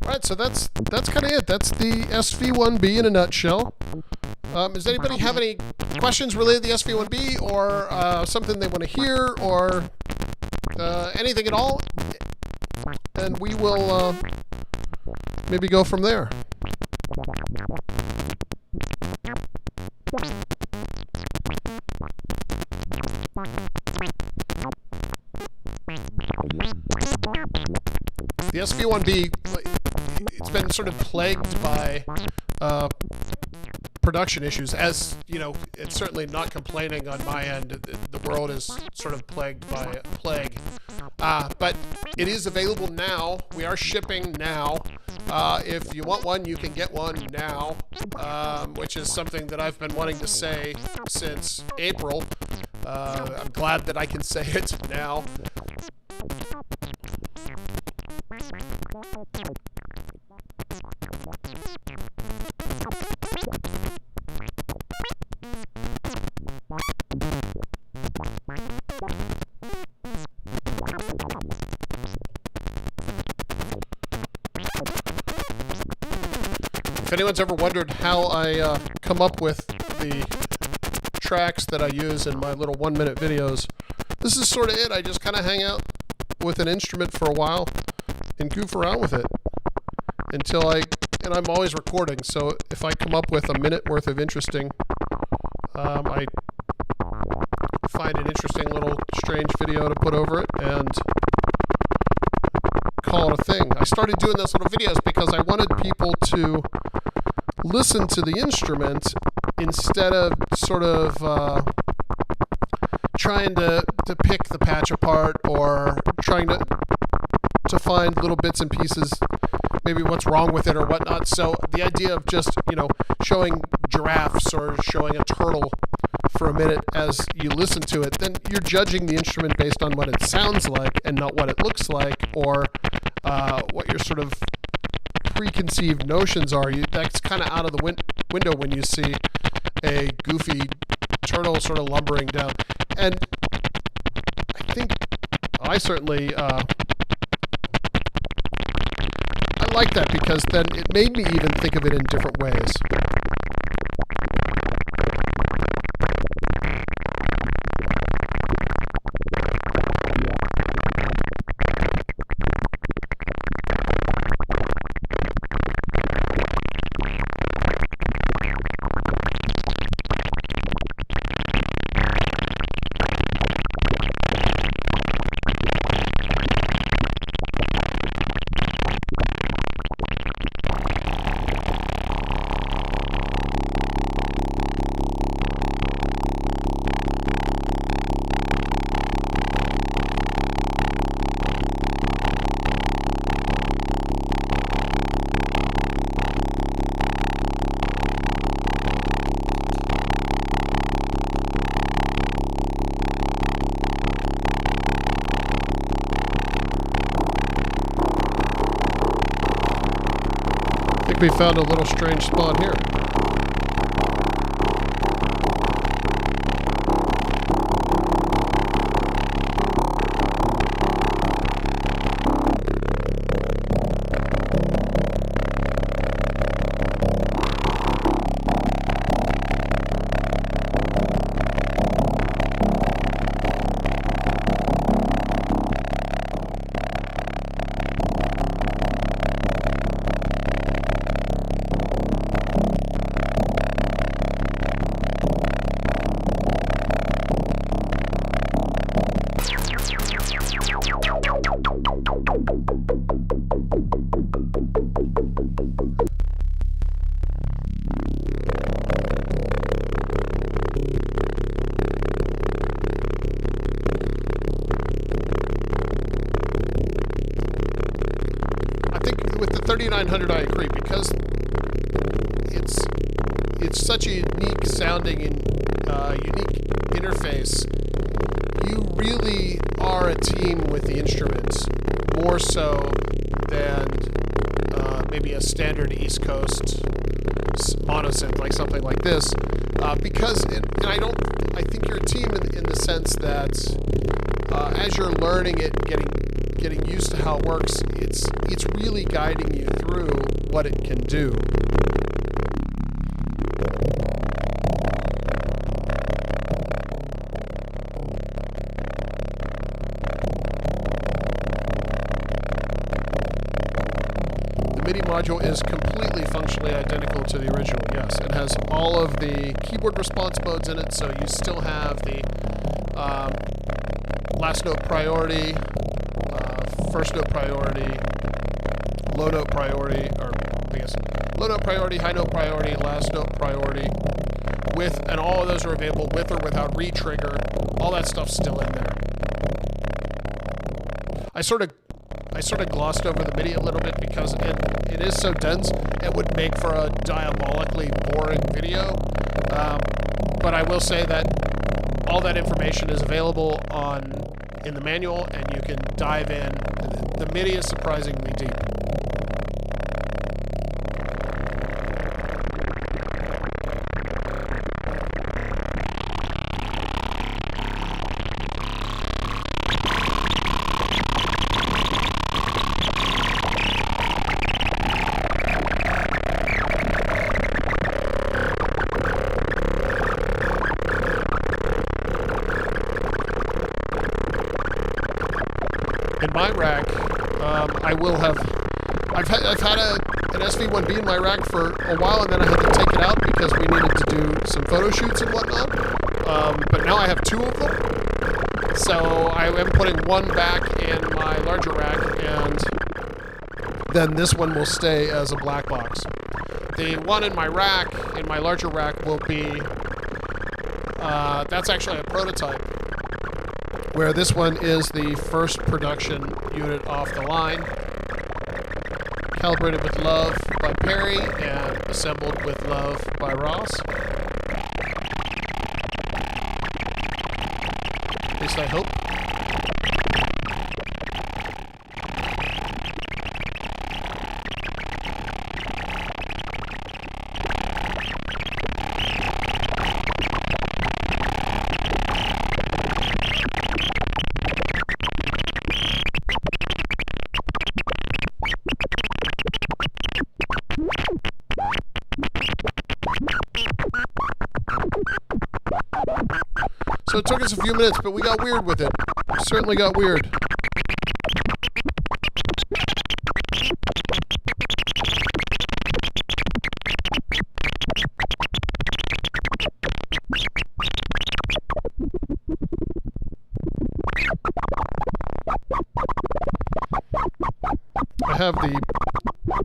Alright, so that's kind of it. That's the SV-1b in a nutshell. Does anybody have any questions related to the SV-1b, or something they want to hear, or anything at all? And we will maybe go from there. The SV-1b, it's been sort of plagued by production issues. As you know, it's certainly not complaining on my end. The world is sort of plagued by a plague. But it is available now. We are shipping now. If you want one, you can get one now, which is something that I've been wanting to say since April. I'm glad that I can say it now. If anyone's ever wondered how I come up with the tracks that I use in my little 1-minute videos, this is sort of it. I just kind of hang out with an instrument for a while and goof around with it until and I'm always recording, so if I come up with a minute worth of interesting, I find an interesting little strange video to put over it and call it a thing. I started doing those little videos because I wanted people to listen to the instrument instead of sort of trying to pick the patch apart or trying to find little bits and pieces, maybe what's wrong with it or whatnot. So the idea of just, showing giraffes or showing a turtle for a minute as you listen to it, then you're judging the instrument based on what it sounds like and not what it looks like, or what your sort of preconceived notions are. That's kind of out of the window when you see a goofy turtle sort of lumbering down. And I think I certainly I like that, because then it made me even think of it in different ways. I think we found a little strange spot here. 3900, I agree, because it's such a unique sounding and unique interface. You really are a team with the instruments, more so than maybe a standard East Coast monosynth, like something like this, because I think you're a team in the sense that as you're learning it, getting used to how it works, it's really guiding you through what it can do. The MIDI module is completely functionally identical to the original, yes. It has all of the keyboard response modes in it, so you still have the last note priority, first note priority, low note priority, or I guess low note priority, high note priority, last note priority, and all of those are available with or without retrigger. All that stuff's still in there. I sort of glossed over the MIDI a little bit because it is so dense, it would make for a diabolically boring video. But I will say that all that information is available in the manual, and you can dive in. The MIDI is surprisingly deep. In my rack, I've had an SV-1b in my rack for a while, and then I had to take it out because we needed to do some photo shoots and whatnot. But now I have two of them, so I am putting one back in my larger rack, and then this one will stay as a black box. The one in my rack, in my larger rack, will be that's actually a prototype, where this one is the first production unit off the line, calibrated with love by Perry and assembled with love by Ross. At least I hope. So it took us a few minutes, but we got weird with it. We certainly got weird. I have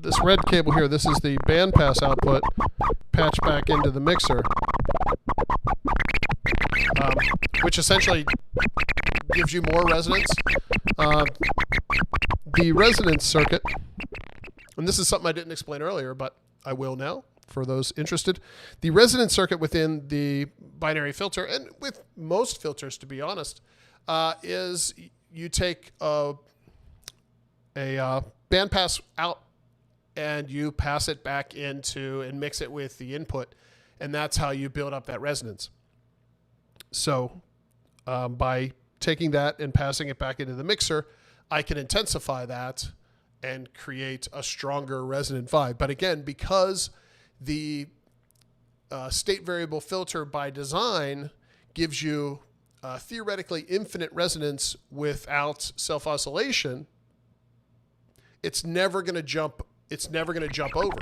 this red cable here. This is the bandpass output patched back into the mixer. Which essentially gives you more resonance. The resonance circuit, and this is something I didn't explain earlier, but I will now for those interested. The resonance circuit within the binary filter, and with most filters to be honest, is you take a bandpass out and you pass it back into and mix it with the input, and that's how you build up that resonance. So by taking that and passing it back into the mixer, I can intensify that and create a stronger resonant vibe. But again, because the state variable filter by design gives you theoretically infinite resonance without self-oscillation, it's never going to jump over.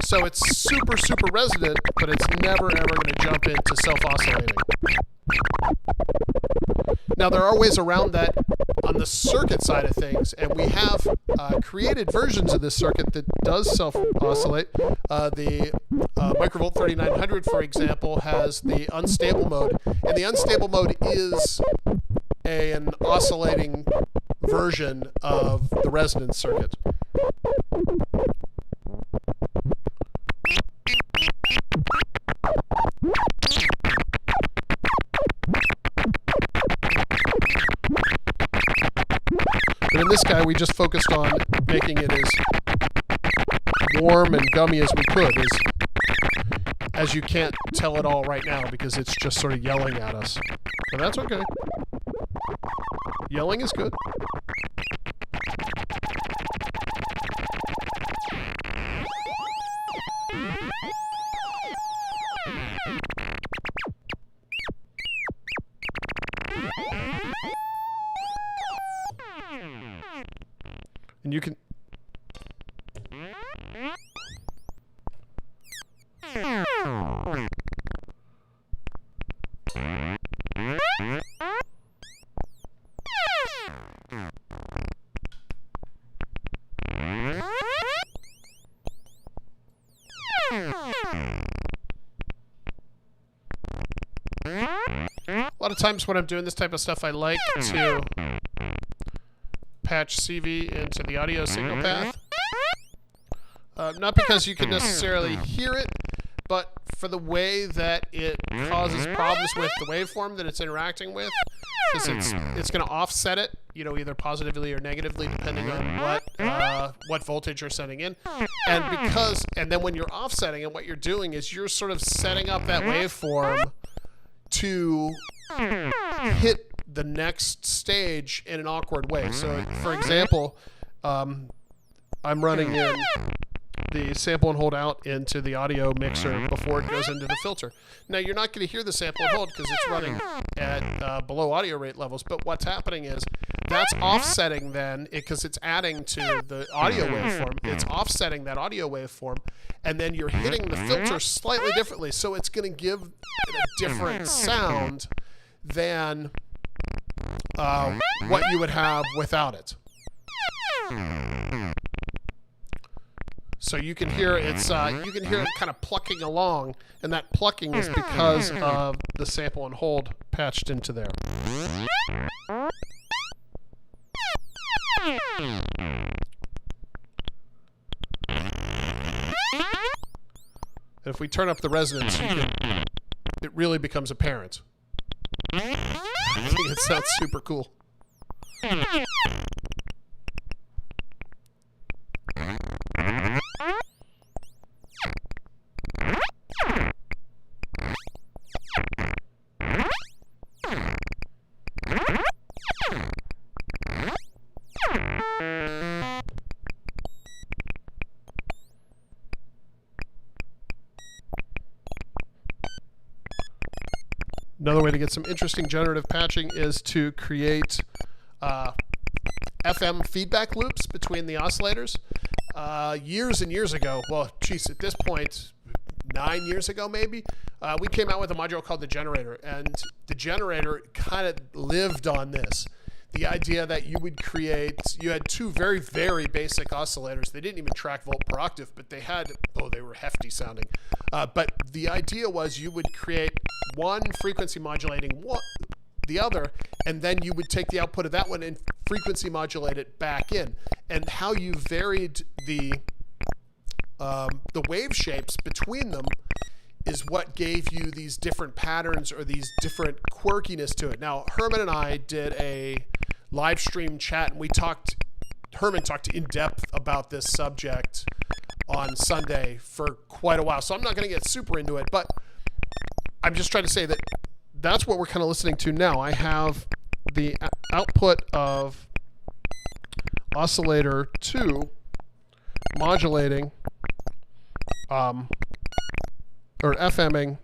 So it's super, super resonant, but it's never, ever going to jump into self-oscillating. Now, there are ways around that on the circuit side of things, and we have created versions of this circuit that does self-oscillate. The Microvolt 3900, for example, has the unstable mode, and the unstable mode is an oscillating version of the resonance circuit. But in this guy, we just focused on making it as warm and gummy as we could, as you can't tell it all right now because it's just sort of yelling at us. But that's okay. Yelling is good. And you can... A lot of times when I'm doing this type of stuff, I like to patch CV into the audio signal path. Not because you can necessarily hear it, but for the way that it causes problems with the waveform that it's interacting with, because it's going to offset it, you know, either positively or negatively depending on what voltage you're sending in. And then when you're offsetting it, what you're doing is you're sort of setting up that waveform to hit the next stage in an awkward way. So, for example, I'm running in the sample and hold out into the audio mixer before it goes into the filter. Now, you're not going to hear the sample and hold because it's running at below audio rate levels, but what's happening is that's offsetting then, because it's adding to the audio waveform, it's offsetting that audio waveform, and then you're hitting the filter slightly differently, so it's going to give it a different sound than what you would have without it. So you can hear it kind of plucking along, and that plucking is because of the sample and hold patched into there. And if we turn up the resonance, it really becomes apparent. I think it sounds super cool. Another way to get some interesting generative patching is to create FM feedback loops between the oscillators. Years and years ago, well, geez, at this point, 9 years ago maybe, we came out with a module called the generator, and the generator kind of lived on this. The idea that you had two very, very basic oscillators. They didn't even track volt per octave, but they were hefty sounding. But the idea was you would create one frequency modulating the other, and then you would take the output of that one and frequency modulate it back in. And how you varied the wave shapes between them is what gave you these different patterns or these different quirkiness to it. Now, Herman and I did a live stream chat, and Herman talked in depth about this subject on Sunday for quite a while. So I'm not going to get super into it, but I'm just trying to say that that's what we're kind of listening to now. I have the output of oscillator 2 modulating or FMing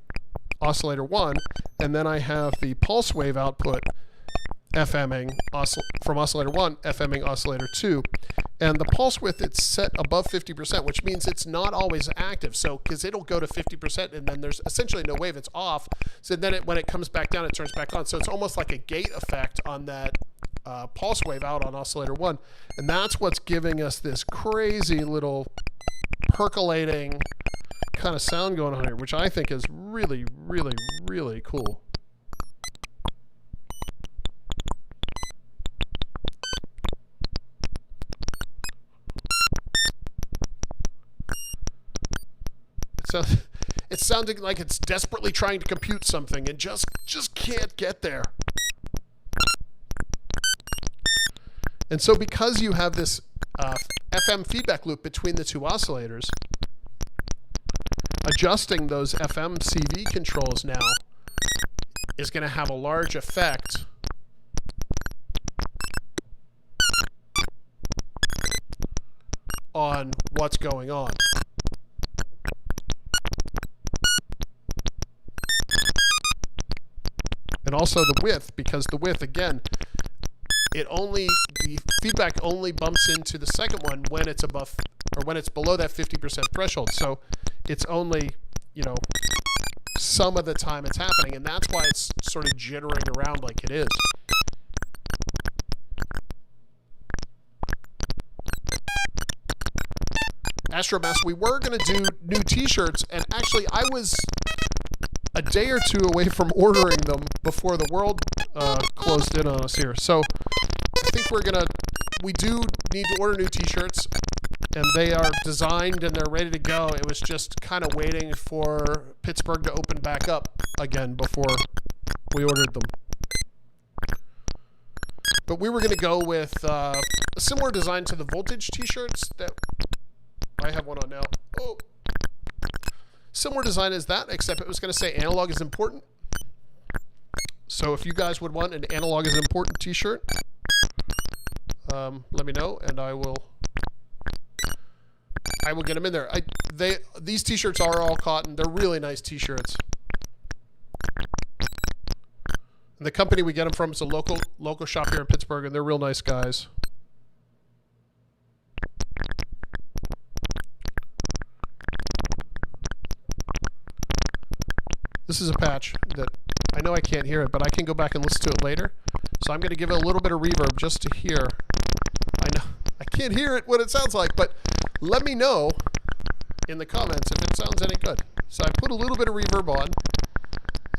oscillator 1, and then I have the pulse wave output FMing from oscillator 1, FMing oscillator 2. And the pulse width, it's set above 50%, which means it's not always active. So, because it'll go to 50%, and then there's essentially no wave, it's off. So then when it comes back down, it turns back on. So it's almost like a gate effect on that pulse wave out on oscillator 1. And that's what's giving us this crazy little percolating kind of sound going on here, which I think is really, really, really cool. It's sounding like it's desperately trying to compute something and just can't get there. And so because you have this FM feedback loop between the two oscillators, adjusting those FM CV controls now is going to have a large effect on what's going on. And also the width, because the width, again, the feedback only bumps into the second one when it's above, or when it's below that 50% threshold. So it's only, you know, some of the time it's happening, and that's why it's sort of jittering around like it is. Astromass, we were going to do new t-shirts, and actually I was a day or two away from ordering them before the world closed in on us here. So I think we do need to order new t-shirts, and they are designed and they're ready to go. It was just kind of waiting for Pittsburgh to open back up again before we ordered them. But we were going to go with a similar design to the voltage t-shirts that I have one on now. Oh. Similar design as that, except it was going to say analog is important. So if you guys would want an analog is important t-shirt, let me know, and I will get them in there. These t-shirts are all cotton. They're really nice t-shirts. And the company we get them from is a local shop here in Pittsburgh, and they're real nice guys. This is a patch that I know I can't hear it, but I can go back and listen to it later. So I'm going to give it a little bit of reverb just to hear. I know I can't hear it what it sounds like, but let me know in the comments if it sounds any good. So I put a little bit of reverb on,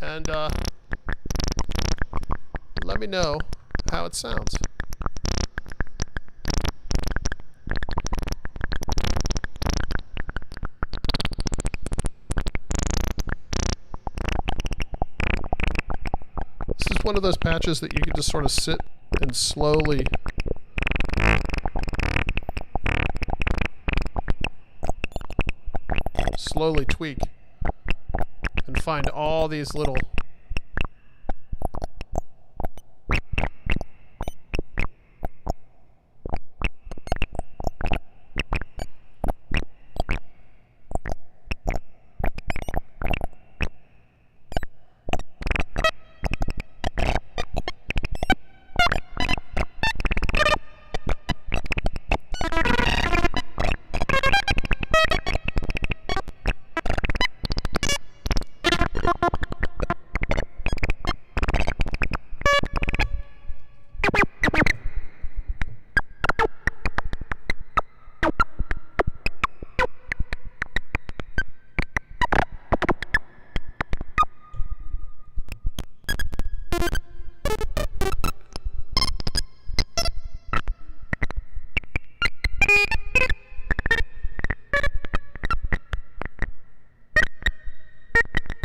and let me know how it sounds. This is one of those patches that you can just sort of sit and slowly tweak and find all these little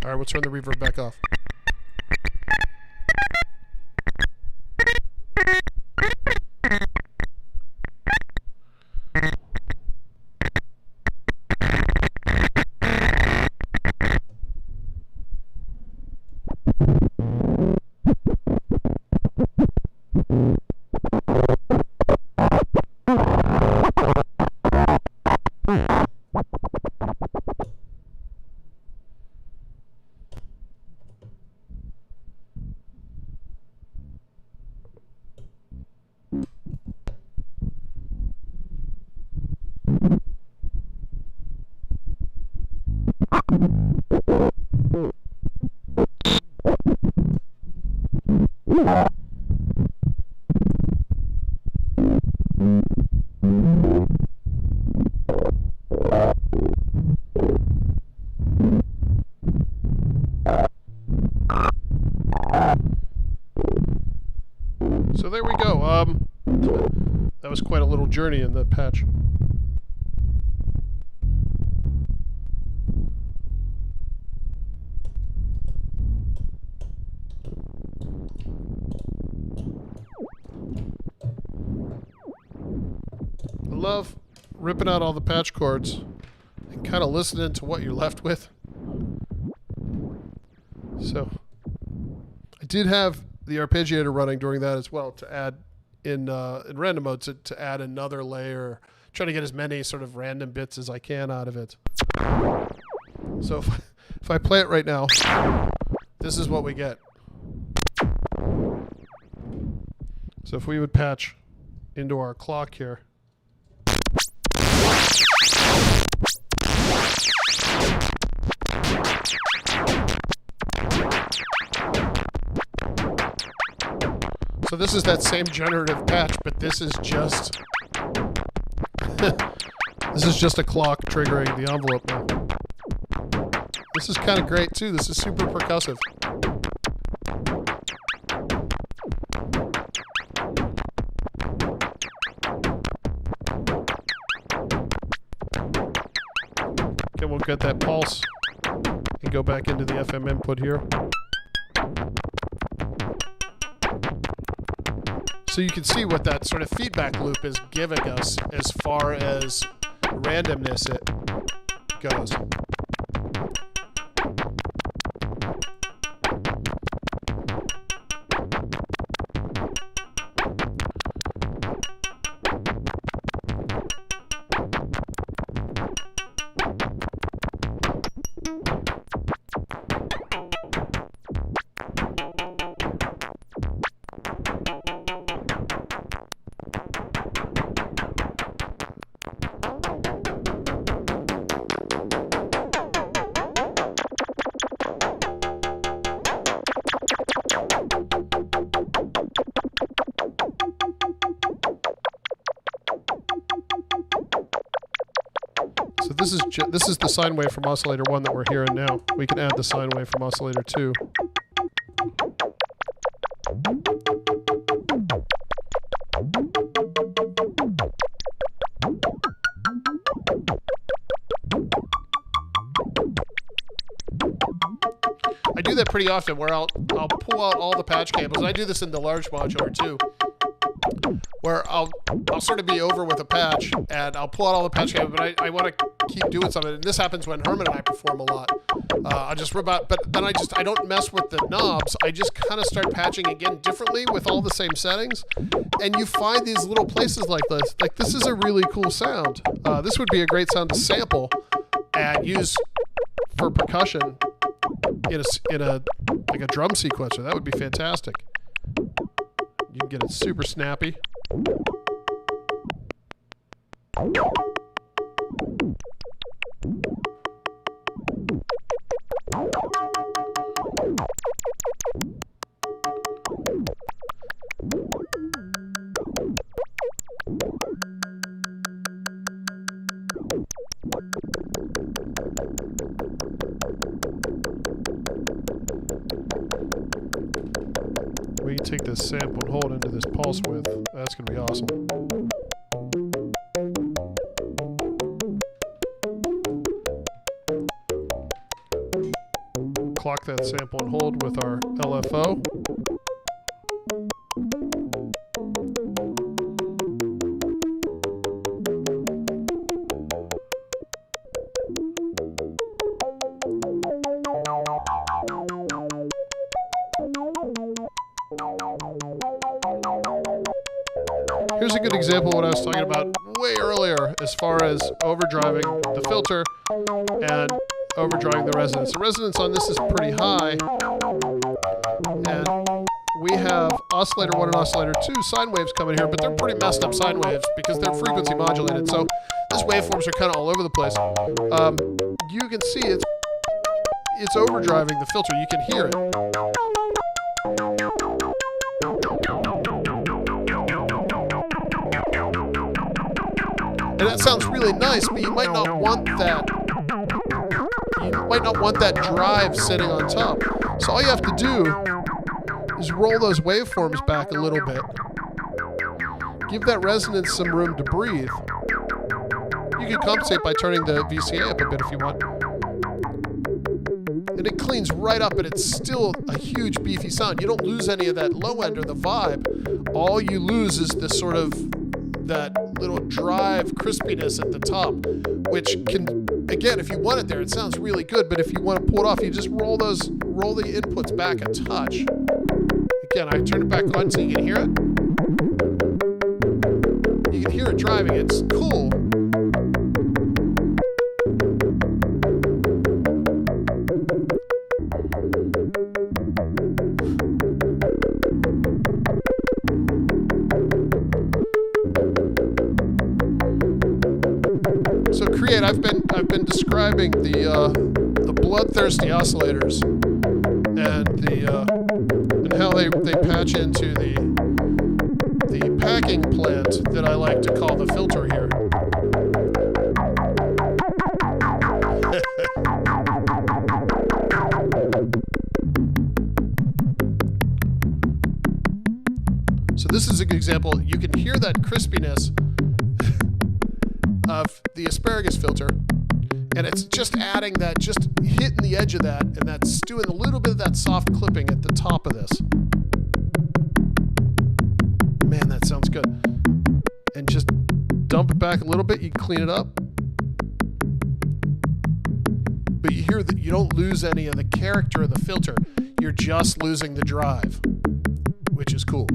All right, we'll turn the reverb back off. So there we go. That was quite a little journey in that patch. love ripping out all the patch cords and kind of listening to what you're left with. So I did have the arpeggiator running during that as well to add in random mode to add another layer, trying to get as many sort of random bits as I can out of it. So if I play it right now, this is what we get. So if we would patch into our clock here. So this is that same generative patch, but this is just this is just a clock triggering the envelope now. This is kind of great too. This is super percussive. Okay, we'll get that pulse and go back into the FM input here. So you can see what that sort of feedback loop is giving us as far as randomness it goes. So this is the sine wave from oscillator 1 that we're hearing now. We can add the sine wave from oscillator 2. I do that pretty often where I'll pull out all the patch cables, and I do this in the large modular too, where I'll sort of be over with a patch and I'll pull out all the patch cables, but I want to keep doing something. And this happens when Herman and I perform a lot. I'll just rip out, but then I don't mess with the knobs. I just kind of start patching again differently with all the same settings, and you find these little places like this. Like, this is a really cool sound. This would be a great sound to sample and use for percussion in a like a drum sequencer. That would be fantastic. You can get it super snappy. We can take this sample and hold it into this pulse width. That's going to be awesome. Clock that sample and hold with our LFO. Here's a good example of what I was talking about way earlier as far as overdriving the filter and overdriving the resonance. The resonance on this is pretty high, and we have oscillator 1 and oscillator 2 sine waves coming here, but they're pretty messed up sine waves because they're frequency modulated, so these waveforms are kind of all over the place. You can see it's overdriving the filter. You can hear it. And that sounds really nice, but you might not want that. You might not want that drive sitting on top. So all you have to do is roll those waveforms back a little bit. Give that resonance some room to breathe. You can compensate by turning the VCA up a bit if you want. And it cleans right up, but it's still a huge beefy sound. You don't lose any of that low end or the vibe. All you lose is this sort of that little drive crispiness at the top, which can, again, if you want it there, it sounds really good, but if you want to pull it off, you just roll the inputs back a touch. Again, I turn it back on so you can hear it. You can hear it driving. It's cool. So Create, I've been describing the bloodthirsty oscillators and how they patch into the packing plant that I like to call the filter here. So this is a good example. You can hear that crispiness of the asparagus filter, and it's just adding that, just hitting the edge of that, and that's doing a little bit of that soft clipping at the top of this. Man, that sounds good. And just dump it back a little bit, you clean it up. But you hear that you don't lose any of the character of the filter, you're just losing the drive, which is cool.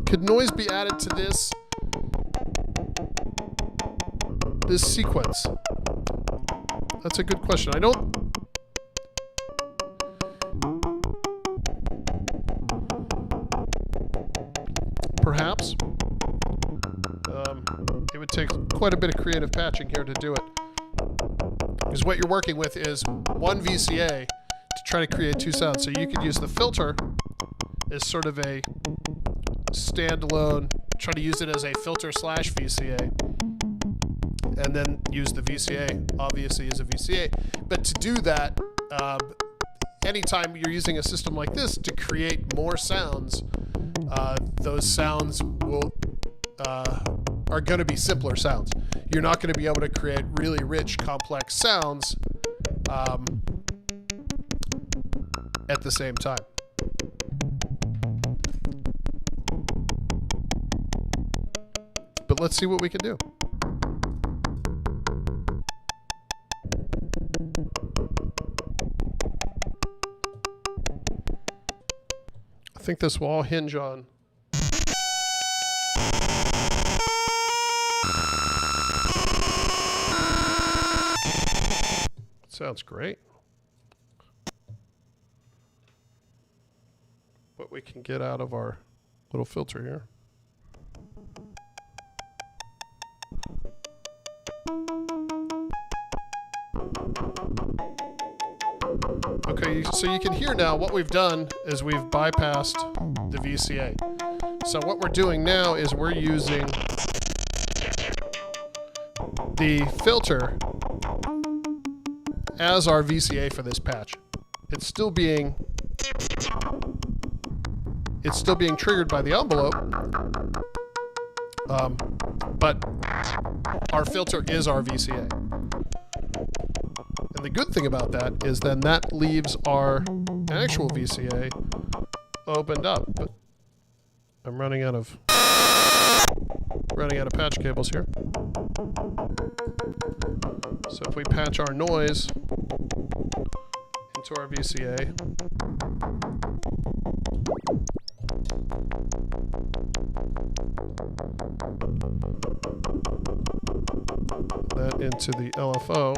Could noise be added to this sequence? That's a good question. I don't... Perhaps. It would take quite a bit of creative patching here to do it. Because what you're working with is one VCA to try to create two sounds. So you could use the filter as sort of a standalone, try to use it as a filter slash VCA, and then use the VCA obviously as a VCA. But to do that, anytime you're using a system like this to create more sounds, those sounds will are going to be simpler sounds. You're not going to be able to create really rich, complex sounds at the same time. But let's see what we can do. I think this will all hinge on sounds great. What we can get out of our little filter here. Okay, so you can hear now what we've done is we've bypassed the VCA. So what we're doing now is we're using the filter as our VCA for this patch. It's still being triggered by the envelope, but our filter is our VCA. And the good thing about that is then that leaves our actual VCA opened up. But I'm running out of patch cables here. So if we patch our noise into our VCA, that into the LFO,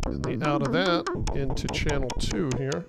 and the out of that into channel 2 here.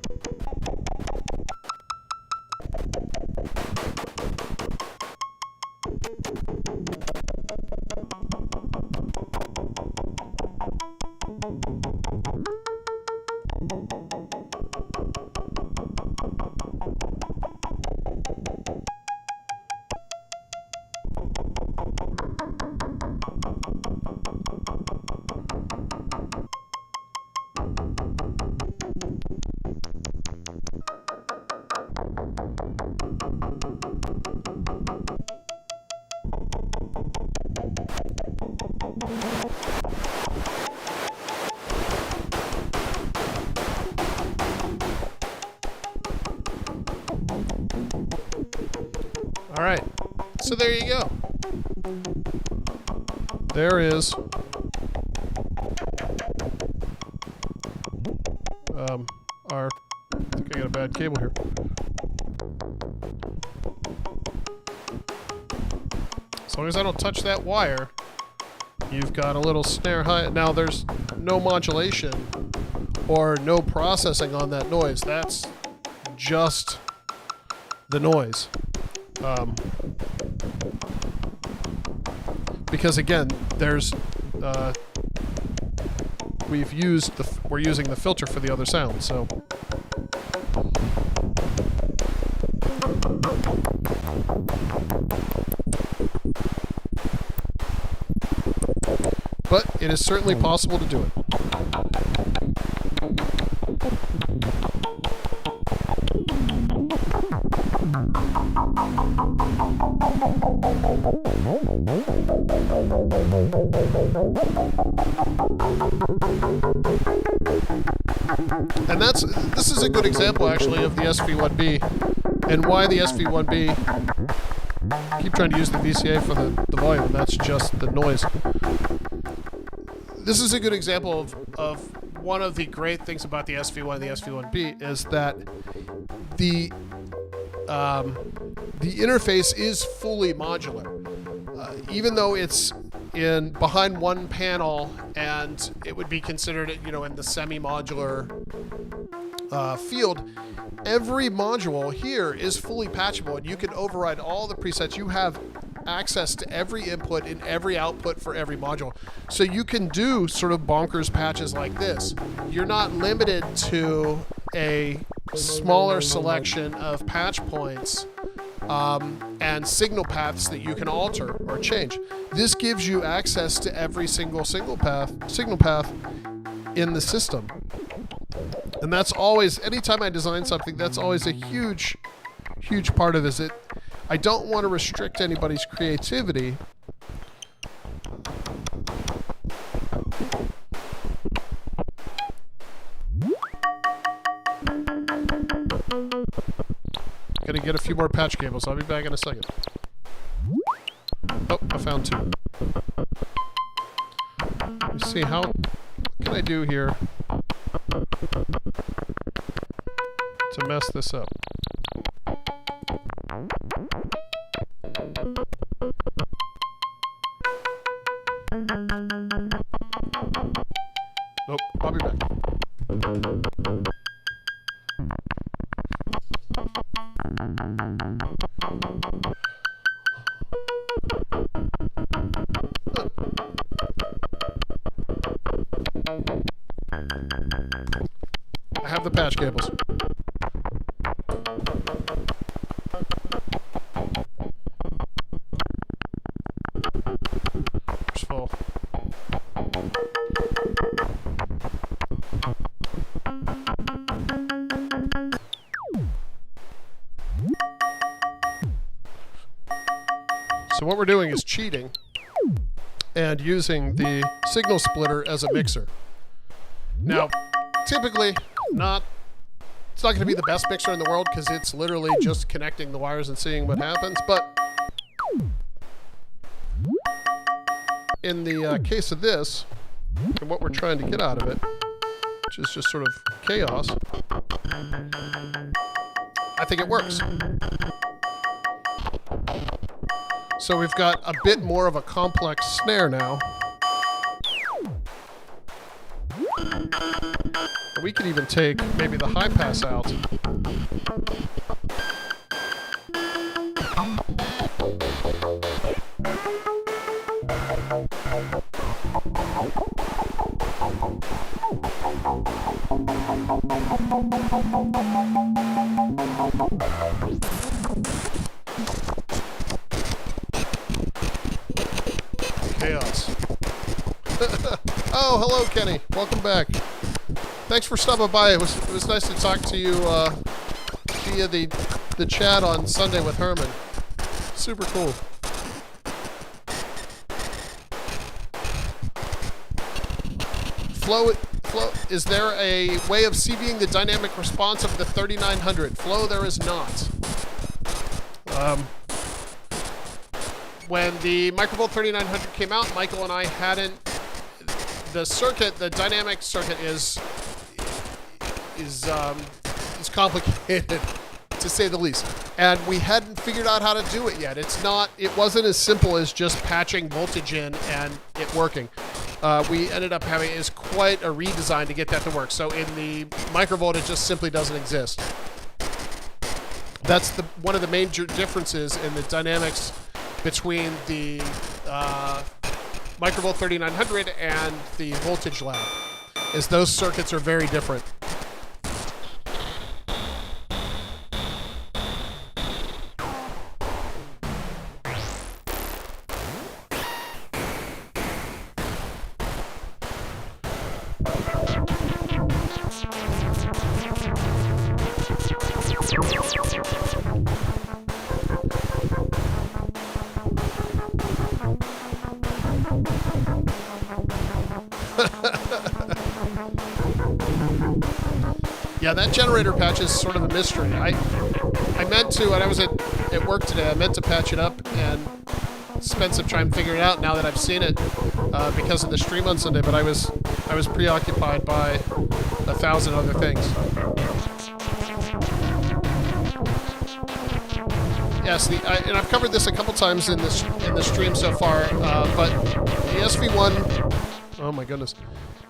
Alright, so there you go. There is I think I got a bad cable here. As long as I don't touch that wire, you've got a little snare high. Now there's no modulation or no processing on that noise. That's just the noise. Because again, there's we're using the filter for the other sound, so but it is certainly possible to do it. And this is a good example actually of the SV-1b and why the SV-1b, keep trying to use the VCA for the volume, that's just the noise. This is a good example of one of the great things about the SV-1 and the SV-1b is that the interface is fully modular. Even though it's behind one panel and it would be considered, in the semi-modular field, every module here is fully patchable and you can override all the presets. You have access to every input and every output for every module. So you can do sort of bonkers patches like this. You're not limited to a smaller selection of patch points and signal paths that you can alter or change. This gives you access to every signal path in the system. And that's always, anytime I design something, that's always a huge part of it. I don't want to restrict anybody's creativity. Gonna get a few more patch cables. I'll be back in a second. Oh, I found two. Let me see, what can I do here to mess this up? Nope, I'll be back. I have the patch cables. It's full. So what we're doing is cheating and using the signal splitter as a mixer. Now, typically, it's not going to be the best mixer in the world because it's literally just connecting the wires and seeing what happens, but in the case of this, and what we're trying to get out of it, which is just sort of chaos, I think it works. So we've got a bit more of a complex snare now. We could even take maybe the high pass out. Chaos. Oh, hello, Kenny. Welcome back. Thanks for stopping by. It was nice to talk to you via the chat on Sunday with Herman. Super cool. Flo, is there a way of CVing the dynamic response of the 3900? Flo, there is not. when the Microvolt 3900 came out, Michael and I hadn't, the circuit, the dynamic circuit is complicated, to say the least. And we hadn't figured out how to do it yet. It wasn't as simple as just patching voltage in and it working. We ended up having is quite a redesign to get that to work. So in the Microvolt, it just simply doesn't exist. That's one of the major differences in the dynamics between the Microvolt 3900 and the Voltage Lab, is those circuits are very different. Yeah, that generator patch is sort of a mystery. I meant to, when I was at work today, I meant to patch it up and spend some time figuring it out now that I've seen it because of the stream on Sunday, but I was preoccupied by 1,000 other things. Yes, and I've covered this a couple times in the stream so far, but the SV1, oh my goodness,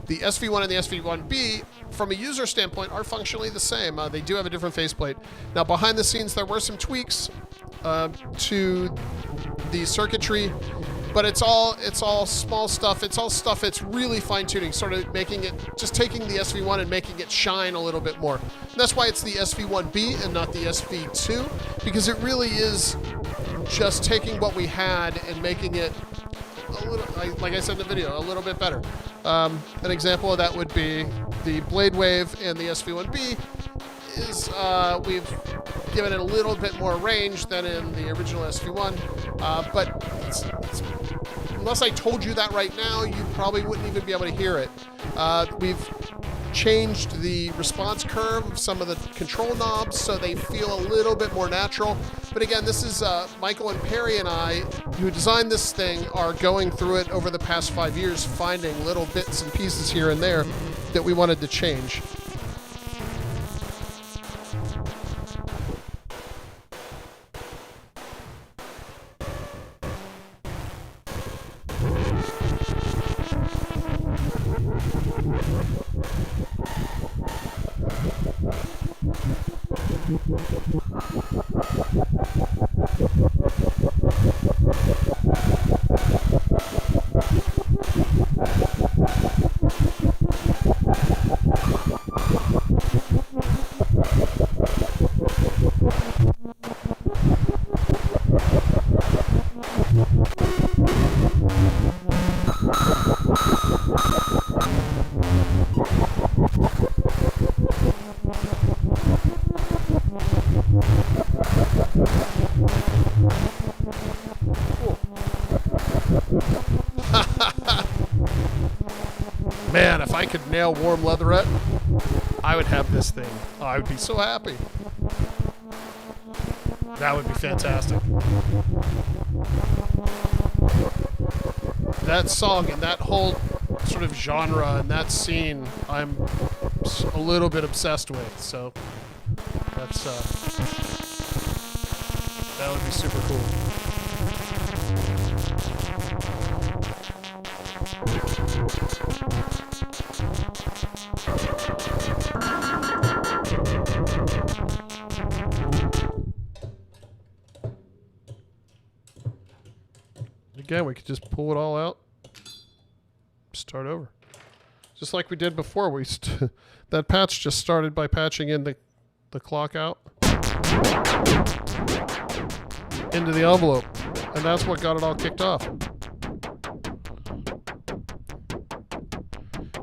the SV1 and the SV-1b, from a user standpoint, are functionally the same. They do have a different faceplate. Now, behind the scenes, there were some tweaks to the circuitry, but it's all small stuff. It's all stuff that's really fine-tuning, sort of making it, just taking the SV1 and making it shine a little bit more. And that's why it's the SV-1b and not the SV2, because it really is just taking what we had and making it a little, like I said in the video, a little bit better. An example of that would be the Blade Wave and the SV-1b is we've given it a little bit more range than in the original SV1, but unless I told you that right now, you probably wouldn't even be able to hear it. We've changed the response curve of some of the control knobs so they feel a little bit more natural. But again, this is Michael and Perry and I, who designed this thing, are going through it over the past 5 years, finding little bits and pieces here and there that we wanted to change. Man, if I could nail warm leatherette, I would have this thing. Oh, I would be so happy. That would be fantastic. That song and that whole sort of genre and that scene, I'm a little bit obsessed with. So that's that would be super cool. Again, we could just pull it all out, start over. Just like we did before. That patch just started by patching in the clock out into the envelope. And that's what got it all kicked off.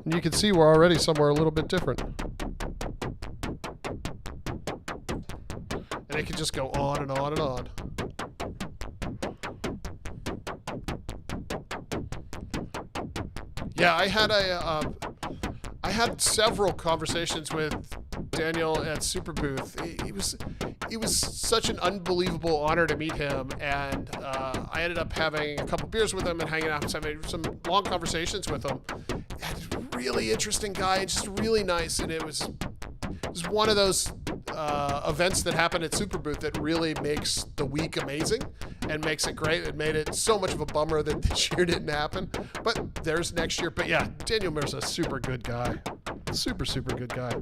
And you can see we're already somewhere a little bit different. And it can just go on and on and on. Yeah, I had several conversations with Daniel at Superbooth. it was such an unbelievable honor to meet him, and I ended up having a couple beers with him and hanging out and having some long conversations with him. And really interesting guy, and just really nice, and it was one of those events that happened at Superbooth that really makes the week amazing and makes it great. It made it so much of a bummer that this year didn't happen, but there's next year. But yeah, Daniel Miller's a super good guy. Super, super good guy.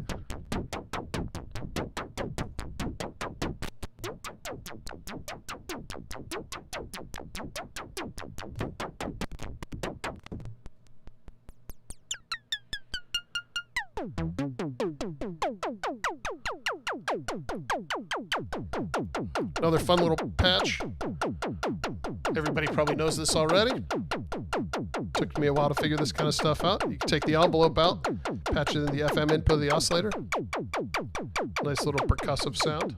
Another fun little patch. Everybody probably knows this already. Took me a while to figure this kind of stuff out. You can take the envelope out, patch it in the FM input of the oscillator. Nice little percussive sound.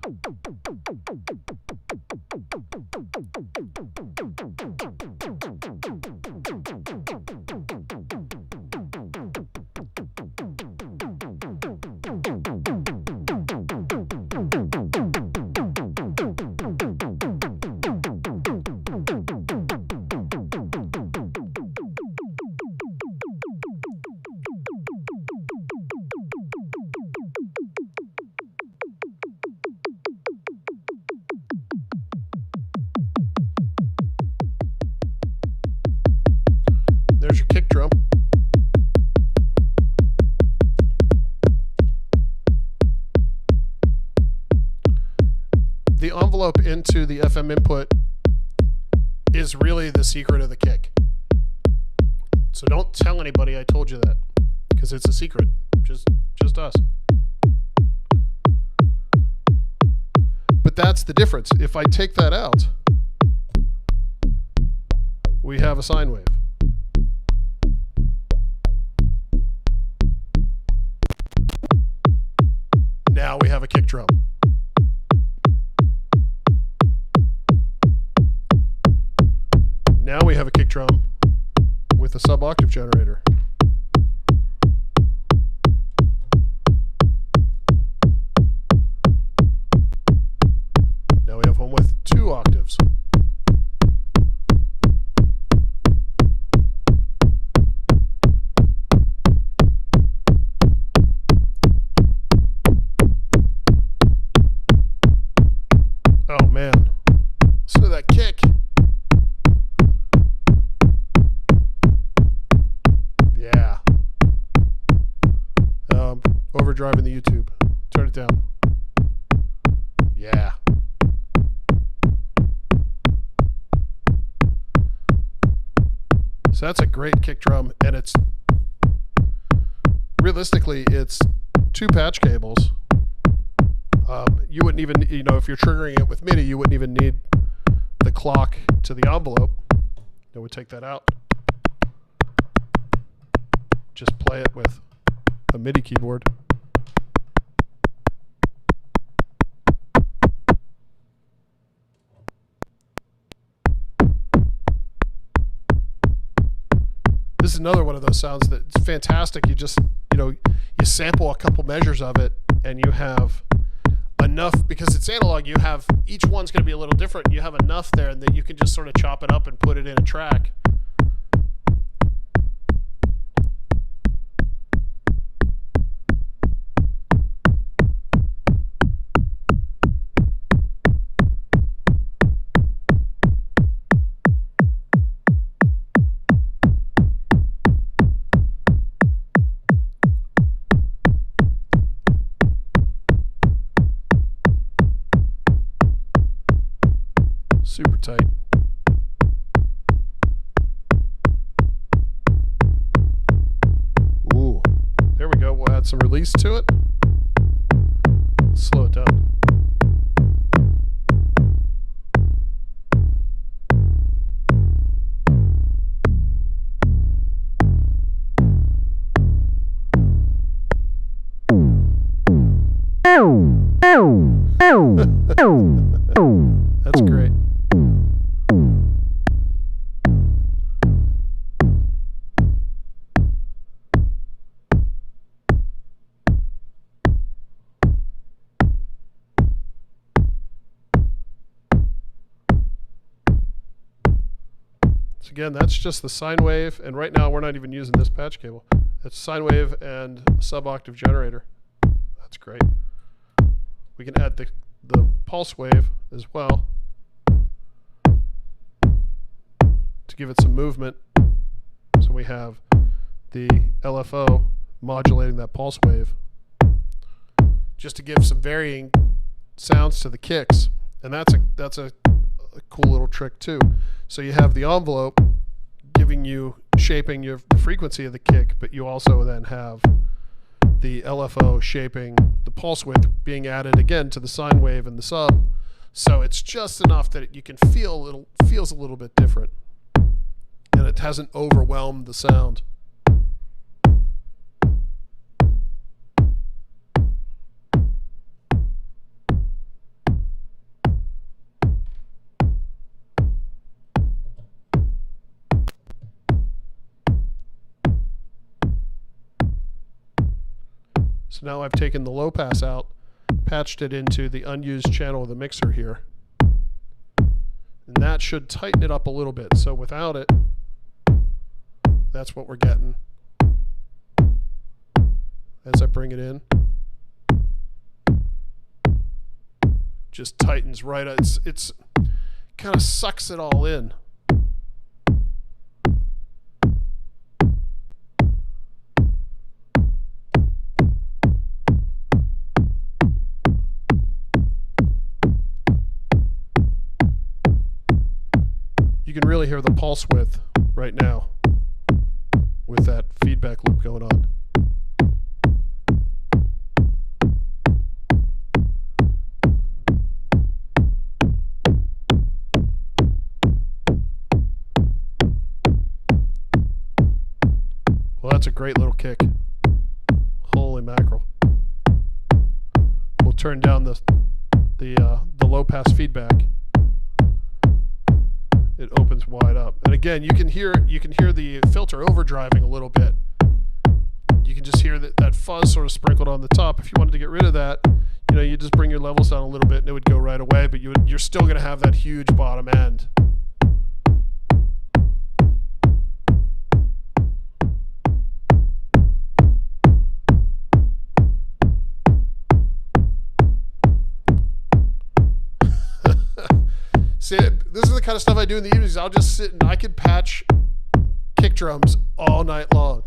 There's your kick drum. The envelope into the FM input is really the secret of the kick. So don't tell anybody I told you that, because it's a secret. Just us. But that's the difference. If I take that out, we have a sine wave. Now we have a kick drum. Now we have a kick drum with a sub-octave generator. Now we have one with 2 octaves. Oh man, listen to that kick. Yeah. Overdriving the YouTube. Turn it down. Yeah. So that's a great kick drum, and it's realistically it's 2 patch cables. You wouldn't even, if you're triggering it with MIDI, you wouldn't even need the clock to the envelope. Then we take that out. Just play it with a MIDI keyboard. This is another one of those sounds that's fantastic. You just, you sample a couple measures of it, and you have enough, because it's analog, you have, each one's going to be a little different. You have enough there that you can just sort of chop it up and put it in a track. Super tight. Ooh, there we go. We'll add some release to it. Slow it down. That's great. again, that's just the sine wave, and right now we're not even using this patch cable. It's sine wave and a sub-octave generator. That's great. We can add the pulse wave as well to give it some movement. So we have the LFO modulating that pulse wave just to give some varying sounds to the kicks. And that's a cool little trick too. So you have the envelope giving you, shaping the frequency of the kick, but you also then have the LFO shaping the pulse width being added again to the sine wave and the sub. So it's just enough that you can feel feels a little bit different, and it hasn't overwhelmed the sound. So now I've taken the low pass out, patched it into the unused channel of the mixer here. And that should tighten it up a little bit. So without it, that's what we're getting as I bring it in. Just tightens right. It's kind of sucks it all in. You can really hear the pulse width right now with that feedback loop going on. Well, that's a great little kick. Holy mackerel. We'll turn down the low pass feedback. It opens wide up, and again, you can hear the filter overdriving a little bit. You can just hear that fuzz sort of sprinkled on the top. If you wanted to get rid of that, you just bring your levels down a little bit, and it would go right away. But you're still going to have that huge bottom end. See, this is the kind of stuff I do in the evenings. I'll just sit and I could patch kick drums all night long.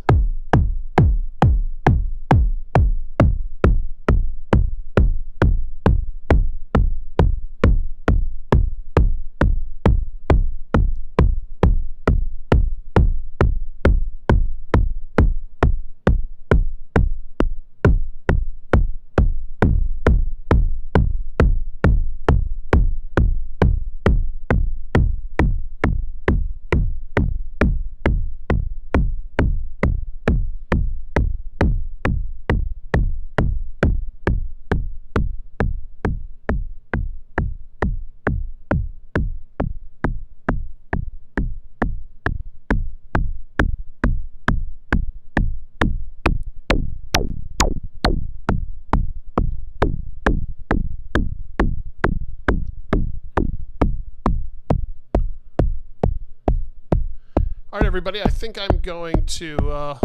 All right, everybody, I think I'm going to,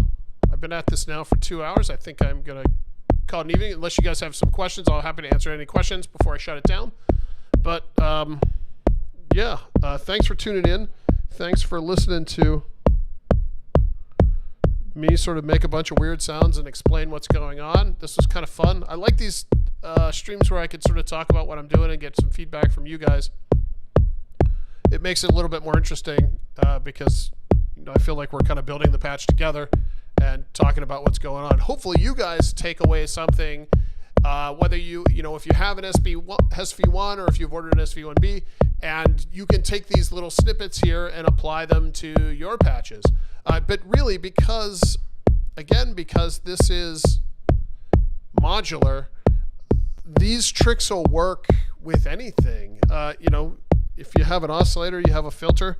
I've been at this now for 2 hours. I think I'm going to call it an evening. Unless you guys have some questions, I'm happy to answer any questions before I shut it down. But, yeah, thanks for tuning in. Thanks for listening to me sort of make a bunch of weird sounds and explain what's going on. This was kind of fun. I like these streams where I can sort of talk about what I'm doing and get some feedback from you guys. It makes it a little bit more interesting because I feel like we're kind of building the patch together and talking about what's going on. Hopefully you guys take away something, whether if you have an SV-1 or if you've ordered an SV-1b, and you can take these little snippets here and apply them to your patches. But really, because this is modular, these tricks will work with anything. If you have an oscillator, you have a filter,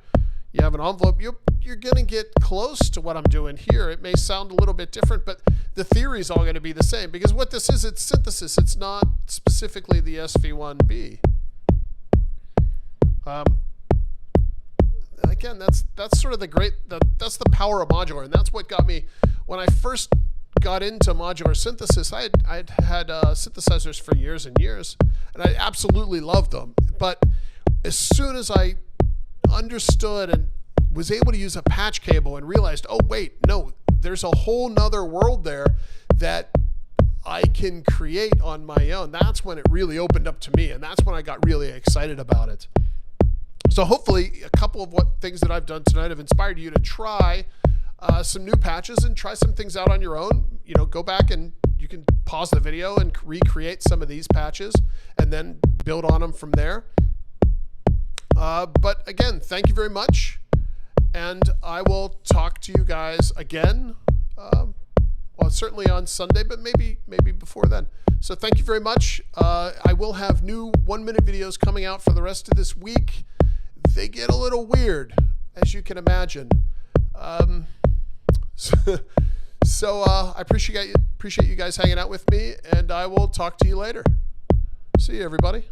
you have an envelope, you're going to get close to what I'm doing here. It may sound a little bit different, but the theory is all going to be the same, because what this is, it's synthesis. It's not specifically the SV-1b. I again, that's sort of that's the power of modular, and that's what got me when I first got into modular synthesis. I'd had synthesizers for years and years, and I absolutely loved them. But as soon as I understood and was able to use a patch cable and realized, oh wait, no, there's a whole nother world there that I can create on my own. That's when it really opened up to me, and that's when I got really excited about it. So hopefully a couple of things that I've done tonight have inspired you to try some new patches and try some things out on your own. You know, go back and you can pause the video and recreate some of these patches and then build on them from there. But again, thank you very much, and I will talk to you guys again, well, certainly on Sunday, but maybe before then. So thank you very much. I will have new 1-minute videos coming out for the rest of this week. They get a little weird, as you can imagine. So I appreciate you guys hanging out with me, and I will talk to you later. See you, everybody.